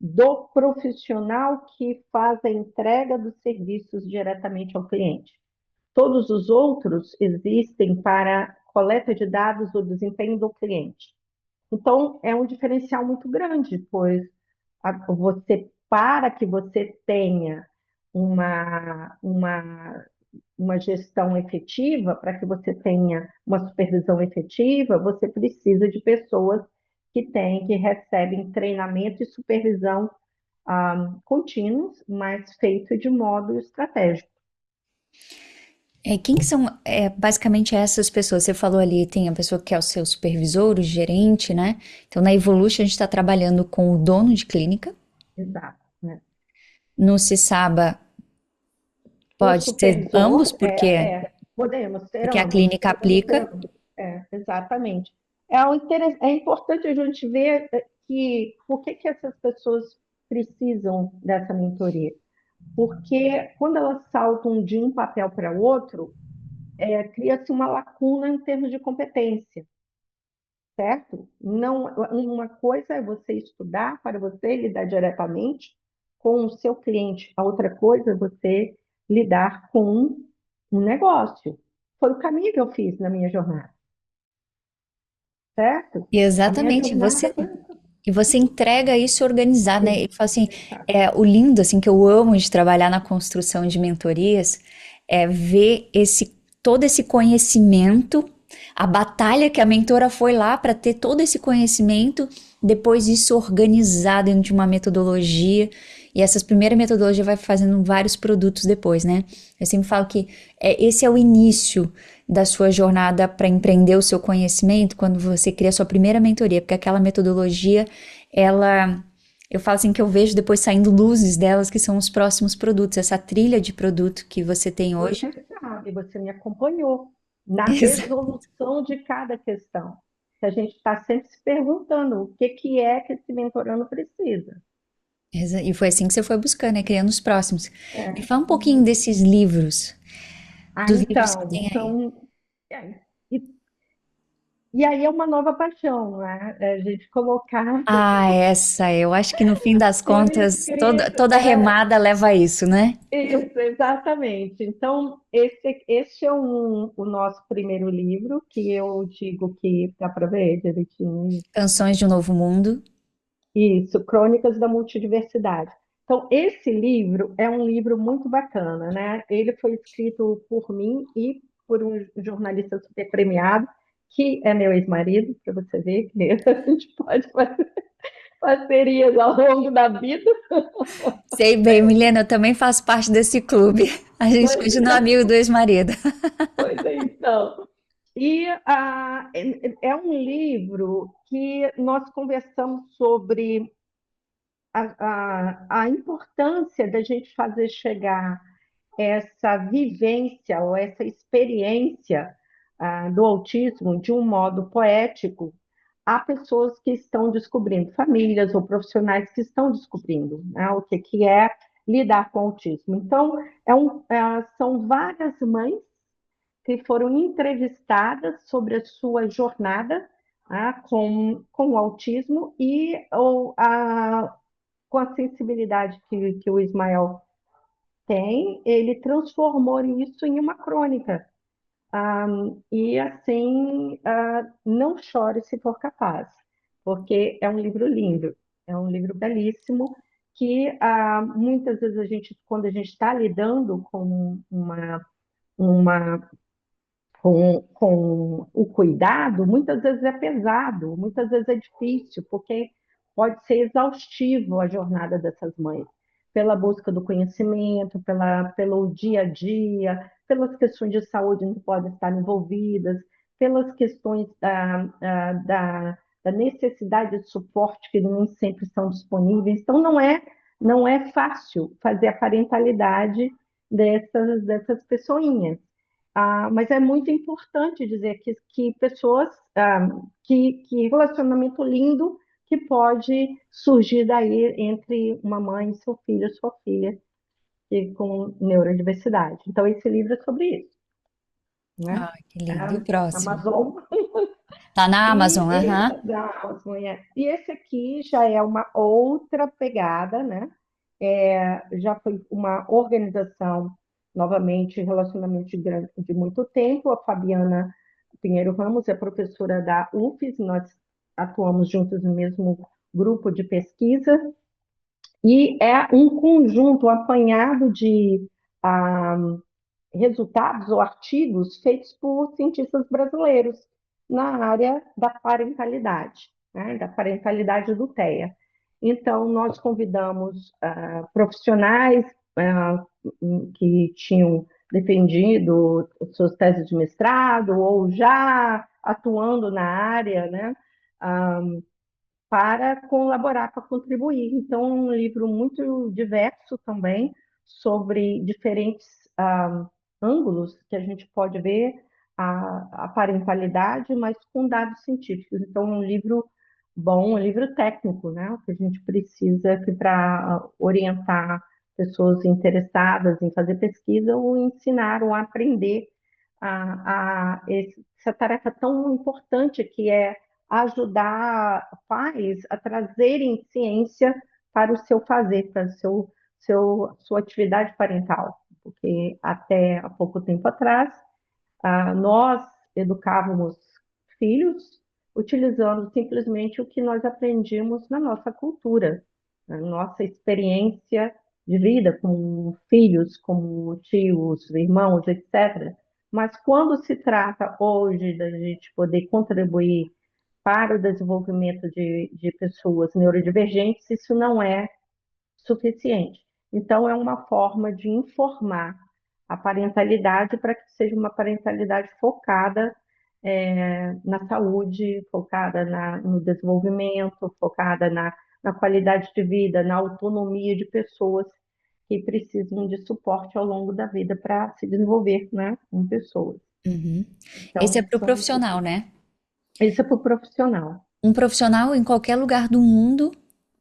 S2: do profissional que faz a entrega dos serviços diretamente ao cliente. Todos os outros existem para coleta de dados do desempenho do cliente. Então, é um diferencial muito grande, pois para que você tenha uma gestão efetiva, para que você tenha uma supervisão efetiva, você precisa de pessoas que recebem treinamento e supervisão contínuos, mas feito de modo estratégico.
S1: Quem que são, basicamente essas pessoas? Você falou ali, tem a pessoa que é o seu supervisor, o gerente, né? Então, na Evolution, a gente está trabalhando com o dono de clínica.
S2: Exato, né?
S1: No CISABA,
S2: O
S1: pode ser ambos,
S2: supervisor,
S1: porque,
S2: podemos ter
S1: porque a
S2: ambos,
S1: clínica aplica.
S2: exatamente. É importante a gente ver por que essas pessoas precisam dessa mentoria. Porque quando elas saltam de um papel para o outro, cria-se uma lacuna em termos de competência, certo? Não, uma coisa é você estudar para você lidar diretamente com o seu cliente, a outra coisa é você lidar com um negócio. Foi o caminho que eu fiz na minha jornada, certo?
S1: E
S2: A minha
S1: exatamente,
S2: jornada foi
S1: e você entrega isso organizado, né? E fala assim,
S2: essa.
S1: o lindo, assim, que eu amo de trabalhar na construção de mentorias, é ver todo esse conhecimento, a batalha que a mentora foi lá para ter todo esse conhecimento, depois isso organizado dentro de uma metodologia, e essas primeiras metodologias vai fazendo vários produtos depois, né? Eu sempre falo que esse é o início da sua jornada para empreender o seu conhecimento, quando você cria a sua primeira mentoria, porque aquela metodologia, eu falo assim que eu vejo depois saindo luzes delas, que são os próximos produtos, essa trilha de produto que você tem hoje.
S2: Você sabe, você me acompanhou na resolução de cada questão. Que a gente está sempre se perguntando o que é que esse mentorando precisa.
S1: E foi assim que você foi buscando, né? Criando os próximos. Me
S2: É.
S1: fala um pouquinho desses livros, dos livros que
S2: Então,
S1: tem aí.
S2: E, e aí é uma nova paixão, né? É a gente colocar
S1: Ah, essa, eu acho que no fim das
S2: por
S1: contas,
S2: escrito.
S1: toda remada leva a isso, né?
S2: Isso, exatamente. Então, esse é o nosso primeiro livro, que eu digo que dá para ver direitinho.
S1: Canções de um Novo Mundo.
S2: Isso, Crônicas da Multidiversidade. Então, esse livro é um livro muito bacana, né? Ele foi escrito por mim e por um jornalista super premiado, que é meu ex-marido, para você ver que a gente pode fazer parcerias ao longo da vida.
S1: Sei bem, Milena, eu também faço parte desse clube. A gente
S2: Pois
S1: continua
S2: é,
S1: amigo do ex-marido.
S2: pois é, então. E é um livro que nós conversamos sobre a importância da gente fazer chegar essa vivência ou essa experiência do autismo de um modo poético a pessoas que estão descobrindo, famílias ou profissionais que estão descobrindo, né, o que é lidar com o autismo. Então, são várias mães que foram entrevistadas sobre a sua jornada com o autismo com a sensibilidade que o Ismael tem, ele transformou isso em uma crônica. E assim, não chore se for capaz, porque é um livro lindo, é um livro belíssimo, que muitas vezes quando a gente está lidando uma com o cuidado, muitas vezes é pesado, muitas vezes é difícil, porque pode ser exaustivo a jornada dessas mães, pela busca do conhecimento, pelo dia a dia, pelas questões de saúde que podem estar envolvidas, pelas questões da necessidade de suporte que nem sempre são disponíveis. Então, não é fácil fazer a parentalidade dessas pessoinhas. Mas é muito importante dizer que pessoas, que relacionamento lindo que pode surgir daí entre uma mãe e seu filho, sua filha, com neurodiversidade. Então, esse livro é sobre isso, né?
S1: Ah, que lindo. E o
S2: A
S1: próximo?
S2: Amazon
S1: Tá na
S2: e
S1: Amazon, aham.
S2: da Amazon, E esse aqui já é uma outra pegada, né? Já foi uma organização, novamente, relacionamento de muito tempo. A Fabiana Pinheiro Ramos é professora da UFES, nós atuamos juntos no mesmo grupo de pesquisa, e é um conjunto, um apanhado de ah, resultados ou artigos feitos por cientistas brasileiros na área da parentalidade, né, da parentalidade do TEA. Então, nós convidamos profissionais que tinham defendido suas teses de mestrado ou já atuando na área, né, ah, para colaborar, para contribuir. Então, é um livro muito diverso também, sobre diferentes ângulos que a gente pode ver a parentalidade, mas com dados científicos. Então, é um livro bom, um livro técnico, né? Que a gente precisa para orientar pessoas interessadas em fazer pesquisa ou ensinar ou aprender essa tarefa tão importante que é ajudar pais a trazerem ciência para o seu fazer, para sua atividade parental. Porque até há pouco tempo atrás, nós educávamos filhos utilizando simplesmente o que nós aprendíamos na nossa cultura, na nossa experiência de vida com filhos, como tios, irmãos, etc. Mas quando se trata hoje da gente poder contribuir para o desenvolvimento de pessoas neurodivergentes, isso não é suficiente. Então, é uma forma de informar a parentalidade para que seja uma parentalidade focada na saúde, focada no desenvolvimento, focada na qualidade de vida, na autonomia de pessoas que precisam de suporte ao longo da vida para se desenvolver, né, como pessoas.
S1: Uhum. Esse é
S2: Então,
S1: para o profissional, né?
S2: isso é para o profissional.
S1: Um profissional em qualquer lugar do mundo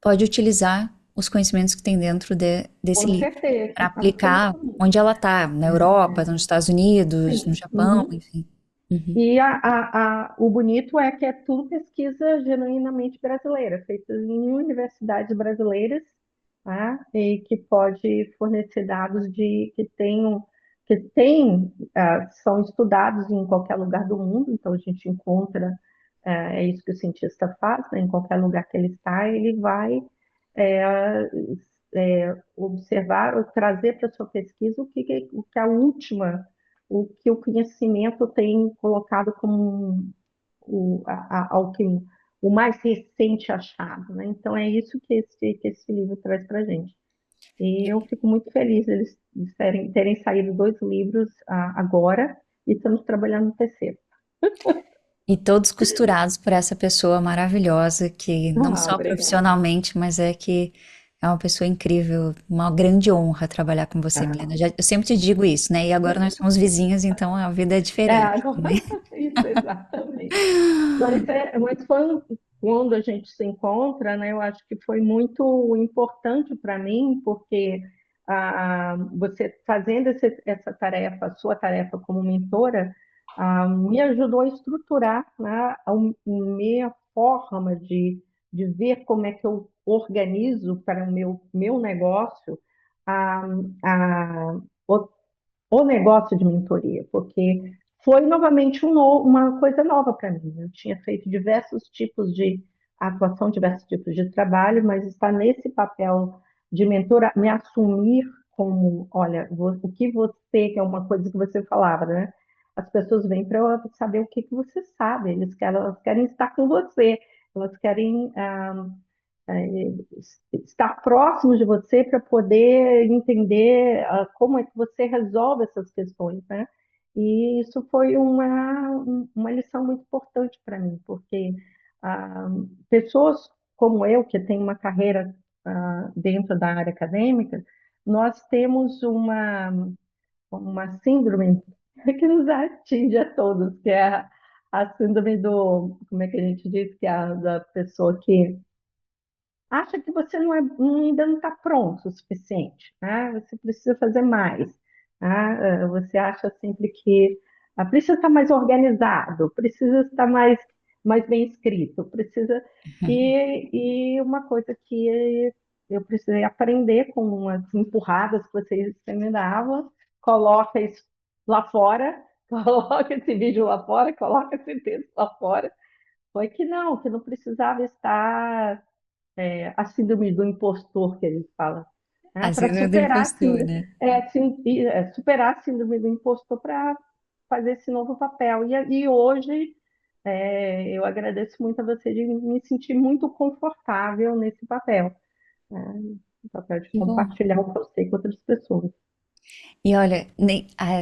S1: pode utilizar os conhecimentos que tem dentro desse
S2: Com
S1: livro
S2: certeza,
S1: para aplicar
S2: absolutamente.
S1: onde ela está, na Europa, nos Estados Unidos, no
S2: Sim.
S1: Japão,
S2: Uhum.
S1: enfim. Uhum.
S2: E o bonito é que é tudo pesquisa genuinamente brasileira, feita em universidades brasileiras, tá? E que pode fornecer dados são estudados em qualquer lugar do mundo, então a gente encontra, é isso que o cientista faz, né? Em qualquer lugar que ele está, ele vai é, observar ou trazer para a sua pesquisa o que a última, o que o conhecimento tem colocado como o mais recente achado, né? Então é isso que esse livro traz para a gente. E eu fico muito feliz eles terem saído dois livros agora e estamos trabalhando no terceiro.
S1: E todos costurados por essa pessoa maravilhosa que não
S2: Ah,
S1: só
S2: obrigada.
S1: profissionalmente, mas é que é uma pessoa incrível, uma grande honra trabalhar com você,
S2: Ah,
S1: Milena. Eu sempre te digo isso, né? E agora nós somos vizinhas, então a vida é diferente
S2: agora,
S1: também.
S2: isso, exatamente. Mas quando a gente se encontra, né, eu acho que foi muito importante para mim, porque você fazendo essa tarefa, a sua tarefa como mentora, me ajudou a estruturar, né, a minha forma de ver como é que eu organizo para o meu negócio a, a, o o negócio de mentoria, porque foi novamente uma coisa nova para mim. Eu tinha feito diversos tipos de atuação, diversos tipos de trabalho, mas estar nesse papel de mentora, me assumir como, olha, o que você, que é uma coisa que você falava, né? As pessoas vêm para saber o que você sabe, elas querem estar com você, elas querem estar próximo de você para poder entender como é que você resolve essas questões, né? E isso foi uma lição muito importante para mim, porque pessoas como eu, que tem uma carreira dentro da área acadêmica, nós temos uma síndrome que nos atinge a todos, que é a síndrome do, como é que a gente diz, que é a da pessoa que acha que você ainda não está pronto o suficiente, né? Você precisa fazer mais, né? Você acha sempre que precisa estar mais organizado, precisa estar mais bem escrito, precisa. E uma coisa que eu precisei aprender com umas empurradas que vocês me davam, coloca isso lá fora, coloca esse vídeo lá fora, coloca esse texto lá fora, foi que não precisava estar a síndrome do impostor que eles falam, né?
S1: A
S2: Para
S1: síndrome do
S2: superar,
S1: impostor, né?
S2: superar a síndrome do impostor para fazer esse novo papel. E hoje eu agradeço muito a você de me sentir muito confortável nesse papel, né? O papel de
S1: Que bom.
S2: compartilhar o que eu sei com outras pessoas.
S1: E olha,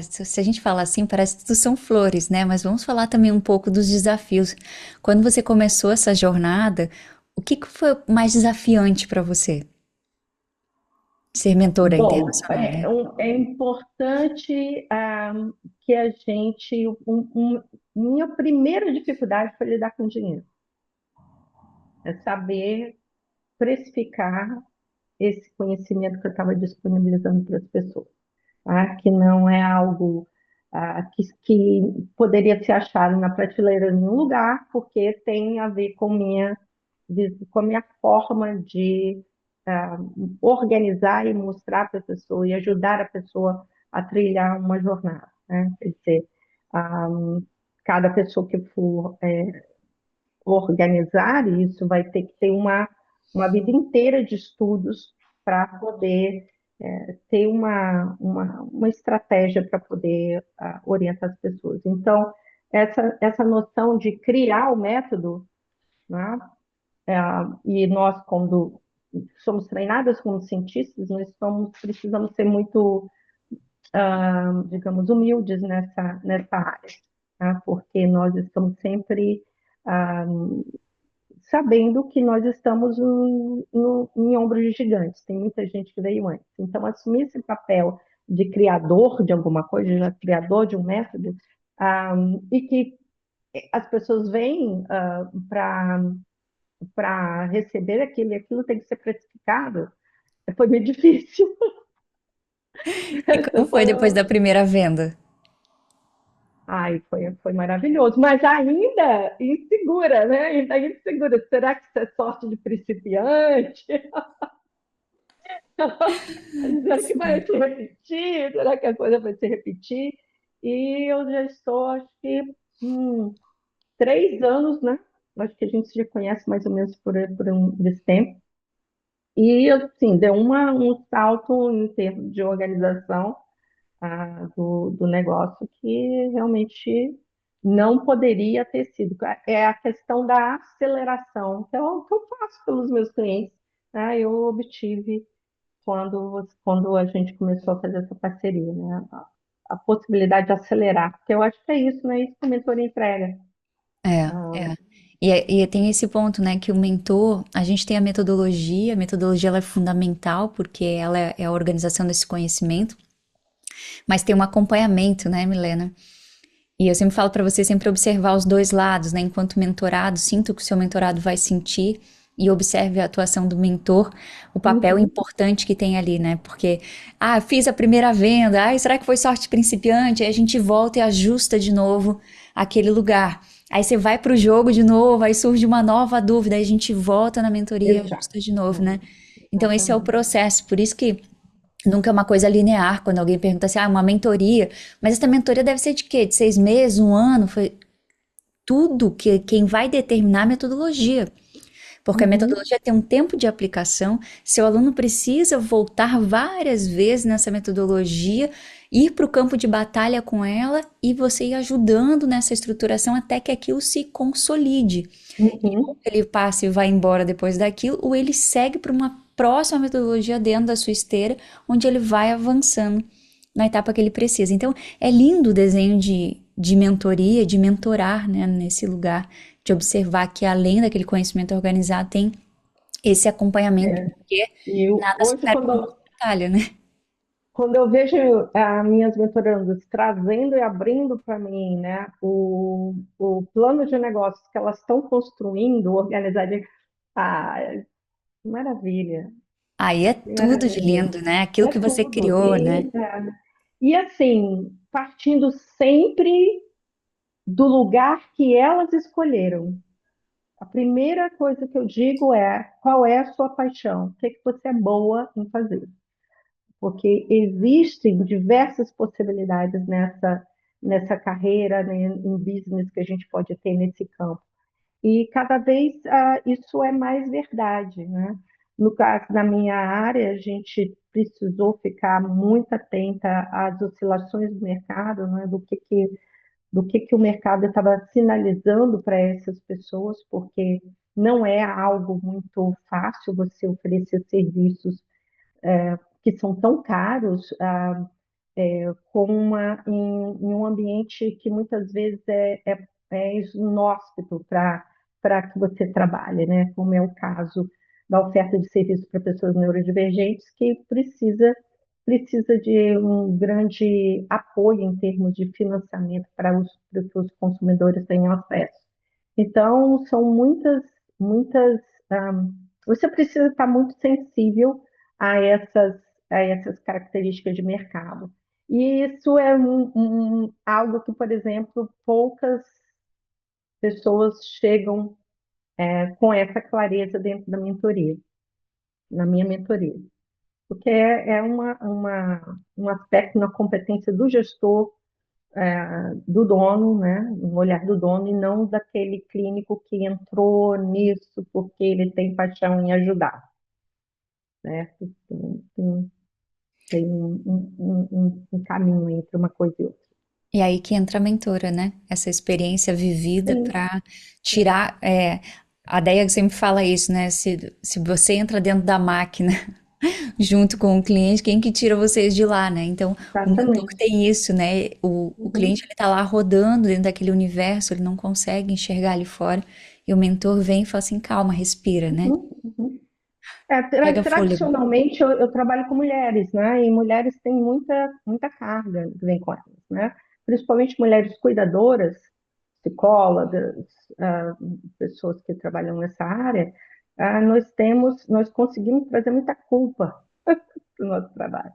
S1: se a gente falar assim, parece que tudo são flores, né? Mas vamos falar também um pouco dos desafios. Quando você começou essa jornada, o que que foi mais desafiante para você? Ser mentora
S2: Bom,
S1: internacional, né?
S2: é importante que a gente. Minha primeira dificuldade foi lidar com dinheiro. É saber precificar esse conhecimento que eu estava disponibilizando para as pessoas, tá? Que não é algo que poderia ser achado na prateleira em nenhum lugar, porque tem a ver com a minha forma de ah, organizar e mostrar para a pessoa e ajudar a pessoa a trilhar uma jornada, né? Quer dizer, ah, cada pessoa que for organizar isso, vai ter que ter uma vida inteira de estudos para poder ter uma estratégia para poder orientar as pessoas. Então, essa noção de criar o método, né? E nós, quando somos treinadas como cientistas, precisamos ser muito, digamos, humildes nessa área, tá? Porque nós estamos sempre ah, sabendo que nós estamos em ombros de gigantes, tem muita gente que veio antes. Então, assumir esse papel de criador de alguma coisa, de criador de um método, e que as pessoas vêm para receber aquilo, e aquilo tem que ser precificado, foi meio difícil.
S1: E como foi depois da primeira venda?
S2: Ai, foi maravilhoso, mas ainda insegura, né? Ainda insegura. Será que isso é sorte de principiante? Será que vai se repetir? Será que a coisa vai se repetir? E eu já estou, acho que, 3 anos, né? Acho que a gente se conhece mais ou menos por esse tempo. E, assim, deu um salto em termos de organização do negócio que realmente não poderia ter sido. É a questão da aceleração, que é o que eu faço pelos meus clientes, né? Eu obtive quando a gente começou a fazer essa parceria, né? A possibilidade de acelerar, porque eu acho que é isso, né? Isso que o mentor entrega.
S1: É,
S2: Ah,
S1: é. E tem esse ponto, né, que o mentor, a gente tem a metodologia ela é fundamental porque ela é a organização desse conhecimento, mas tem um acompanhamento, né, Milena? E eu sempre falo para você sempre observar os dois lados, né? Enquanto mentorado, sinta o que o seu mentorado vai sentir e observe a atuação do mentor, o papel
S2: uhum,
S1: importante que tem ali, né? Porque, fiz a primeira venda, será que foi sorte principiante? Aí a gente volta e ajusta de novo aquele lugar. Aí você vai para o jogo de novo, aí surge uma nova dúvida, aí a gente volta na mentoria e
S2: exato.
S1: ajusta de novo, né?
S2: É,
S1: Então esse é o
S2: exatamente.
S1: processo, por isso que nunca é uma coisa linear, quando alguém pergunta assim, uma mentoria, mas essa mentoria deve ser de quê? De 6 meses, um ano? Foi tudo que quem vai determinar a metodologia. Porque a
S2: Uhum,
S1: metodologia tem um tempo de aplicação, seu aluno precisa voltar várias vezes nessa metodologia, ir para o campo de batalha com ela e você ir ajudando nessa estruturação até que aquilo se consolide.
S2: uhum.
S1: Ele passa e vai embora depois daquilo, ou ele segue para uma próxima metodologia dentro da sua esteira, onde ele vai avançando na etapa que ele precisa. Então, é lindo o desenho de mentoria, de mentorar, né, nesse lugar, de observar que além daquele conhecimento organizado, tem esse acompanhamento,
S2: É.
S1: porque
S2: E
S1: nada
S2: hoje,
S1: supera uma boa batalha, né?
S2: quando eu vejo as minhas mentorandas trazendo e abrindo para mim, né, o plano de negócios que elas estão construindo, organizadinho, ah, que maravilha,
S1: Aí é
S2: que
S1: tudo de
S2: maravilha.
S1: lindo, né? Aquilo
S2: É
S1: que você
S2: tudo.
S1: criou, né?
S2: E assim, partindo sempre do lugar que elas escolheram. A primeira coisa que eu digo é qual é a sua paixão, o que, é que você é boa em fazer. Porque existem diversas possibilidades nessa carreira, né, em business que a gente pode ter nesse campo. E cada vez isso é mais verdade, né? No caso da minha área, a gente precisou ficar muito atenta às oscilações do mercado, né? Do que o mercado estava sinalizando para essas pessoas, porque não é algo muito fácil você oferecer serviços que são tão caros em um ambiente que muitas vezes é inóspito para que você trabalhe, né? Como é o caso da oferta de serviços para pessoas neurodivergentes, que precisa de um grande apoio em termos de financiamento para que os consumidores tenham acesso. Então, são muitas. Você precisa estar muito sensível a essas características de mercado. E isso é algo que, por exemplo, poucas pessoas chegam com essa clareza dentro da mentoria, na minha mentoria. Porque é um aspecto na competência do gestor, do dono, né? Um olhar do dono, e não daquele clínico que entrou nisso porque ele tem paixão em ajudar, né? Tem um caminho entre uma coisa e outra.
S1: E aí que entra a mentora, né? Essa experiência vivida
S2: Sim,
S1: para tirar. A Deia sempre fala isso, né? Se você entra dentro da máquina junto com o cliente, quem que tira vocês de lá, né? Então, o mentor
S2: exatamente.
S1: tem isso, né? O
S2: Uhum,
S1: cliente ele tá lá rodando dentro daquele universo, ele não consegue enxergar ali fora. E o mentor vem e fala assim: calma, respira, né?
S2: uhum, uhum.
S1: Pega fôlego.
S2: Tradicionalmente, eu trabalho com mulheres, né? E mulheres têm muita carga que vem com elas, né? Principalmente mulheres cuidadoras, psicólogas, ah, pessoas que trabalham nessa área, nós conseguimos trazer muita culpa para o nosso trabalho,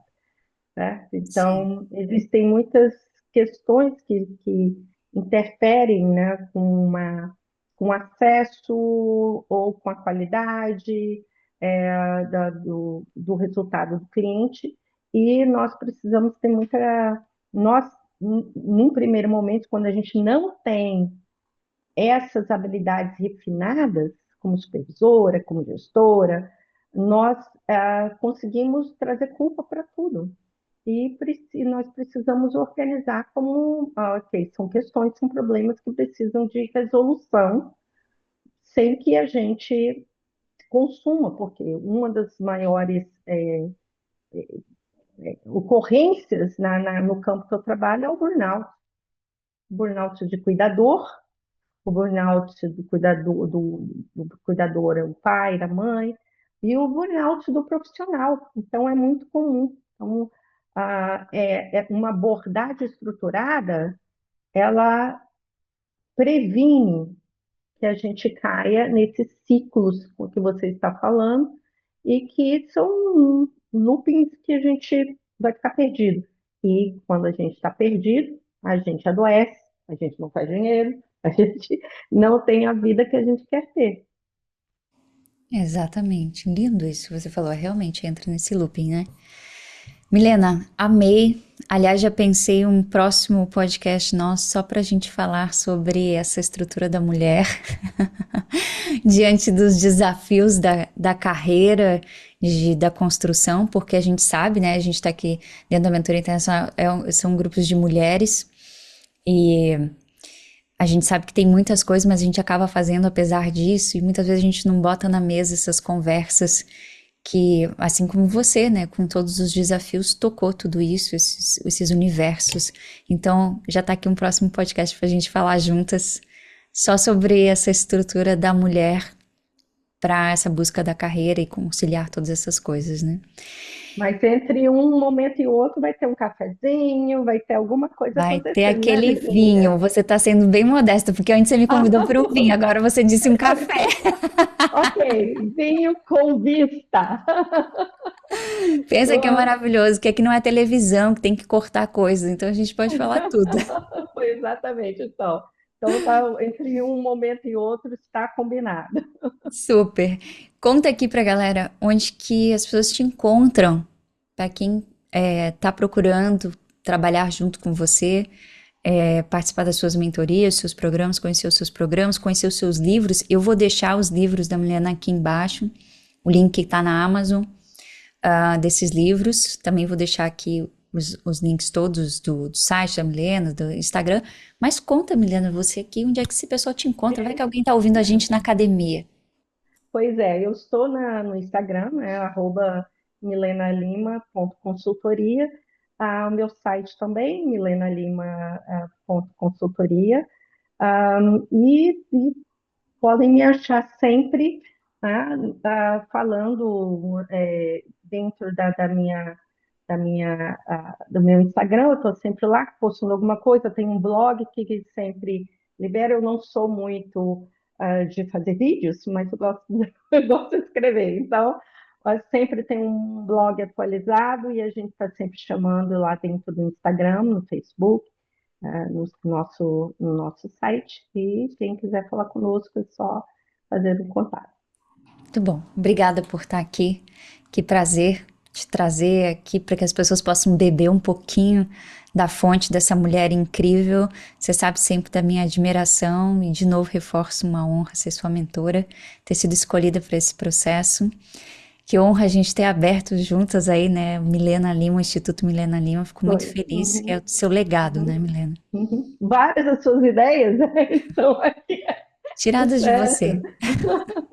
S2: né?
S1: Sim.
S2: Então, existem muitas questões que interferem, né, com acesso ou com a qualidade do resultado do cliente, e nós precisamos ter nós, num primeiro momento, quando a gente não tem essas habilidades refinadas, como supervisora, como gestora, nós conseguimos trazer culpa para tudo. E nós precisamos organizar como, ok, são questões, são problemas que precisam de resolução, sem que a gente consuma, porque uma das maiores ocorrências no campo que eu trabalho é o burnout. O burnout de cuidador, o burnout do cuidador é o pai, a mãe, e o burnout do profissional. Então, é muito comum. Então, uma abordagem estruturada, ela previne que a gente caia nesses ciclos com que você está falando e que são loopings que a gente vai ficar perdido. E quando a gente está perdido, a gente adoece, a gente não faz dinheiro, a gente não tem a vida que a gente quer ter.
S1: Exatamente. Lindo isso que você falou. Realmente entra nesse looping, né? Milena, amei. Aliás, já pensei um próximo podcast nosso só para a gente falar sobre essa estrutura da mulher diante dos desafios da carreira, da construção, porque a gente sabe, né? A gente está aqui dentro da Mentoria Internacional, são grupos de mulheres e a gente sabe que tem muitas coisas, mas a gente acaba fazendo apesar disso, e muitas vezes a gente não bota na mesa essas conversas que, assim como você, né, com todos os desafios, tocou tudo isso, esses universos. Então, já tá aqui um próximo podcast pra gente falar juntas só sobre essa estrutura da mulher para essa busca da carreira e conciliar todas essas coisas, né?
S2: Mas entre um momento e outro vai ter um cafezinho, vai ter alguma coisa
S1: Vai ter
S2: acontecendo, né,
S1: aquele
S2: Virginia?
S1: vinho, você tá sendo bem modesta, porque antes você me convidou para um vinho, agora você disse um café.
S2: Ok, vinho com vista.
S1: Pensa que é maravilhoso, que aqui não é televisão, que tem que cortar coisas, então a gente pode falar tudo.
S2: Foi exatamente, então. Então, tá, entre um momento e outro está combinado.
S1: Super. Conta aqui pra galera onde que as pessoas te encontram, para quem tá procurando trabalhar junto com você, participar das suas mentorias, seus programas, conhecer os seus programas, conhecer os seus livros. Eu vou deixar os livros da Milena aqui embaixo, o link está na Amazon, desses livros. Também vou deixar aqui os links todos do site da Milena, do Instagram. Mas conta, Milena, você aqui, onde é que esse pessoal te encontra? Vai que alguém tá ouvindo a gente na academia.
S2: Pois é, eu estou no Instagram, né, @milenalima.consultoria, o meu site também, milenalima.consultoria, e podem me achar sempre, tá, falando dentro do meu Instagram. Eu estou sempre lá postando alguma coisa, tem um blog que sempre libera. Eu não sou muito de fazer vídeos, mas eu gosto, eu gosto de escrever. Então, sempre tem um blog atualizado e a gente está sempre chamando lá dentro do Instagram, no Facebook, no nosso site. E quem quiser falar conosco é só fazer um contato.
S1: Muito bom. Obrigada por estar aqui. Que prazer te trazer aqui para que as pessoas possam beber um pouquinho da fonte dessa mulher incrível. Você sabe sempre da minha admiração e de novo reforço uma honra ser sua mentora, ter sido escolhida para esse processo. Que honra a gente ter aberto juntas aí, né, Milena Lima, o Instituto Milena Lima. Fico muito
S2: Foi.
S1: feliz. É o seu legado, né, Milena?
S2: Várias das suas ideias estão aqui.
S1: Tiradas de você.
S2: Certo.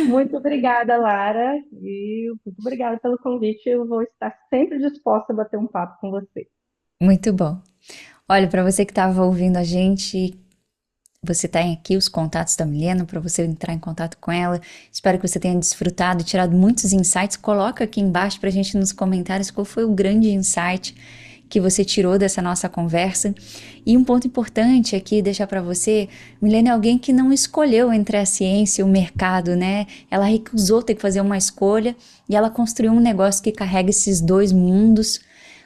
S2: Muito obrigada, Lara, e muito obrigada pelo convite. Eu vou estar sempre disposta a bater um papo com você.
S1: Muito bom. Olha, para você que estava ouvindo a gente, você tem aqui os contatos da Milena para você entrar em contato com ela. Espero que você tenha desfrutado e tirado muitos insights. Coloca aqui embaixo para a gente nos comentários qual foi o grande insight que você tirou dessa nossa conversa. E um ponto importante aqui, deixar para você, Milena é alguém que não escolheu entre a ciência e o mercado, né? Ela recusou ter que fazer uma escolha e ela construiu um negócio que carrega esses dois mundos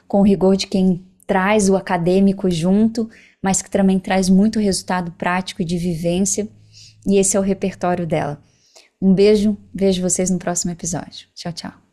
S1: com o rigor de quem traz o acadêmico junto, mas que também traz muito resultado prático e de vivência, e esse é o repertório dela. Um beijo, vejo vocês no próximo episódio. Tchau, tchau.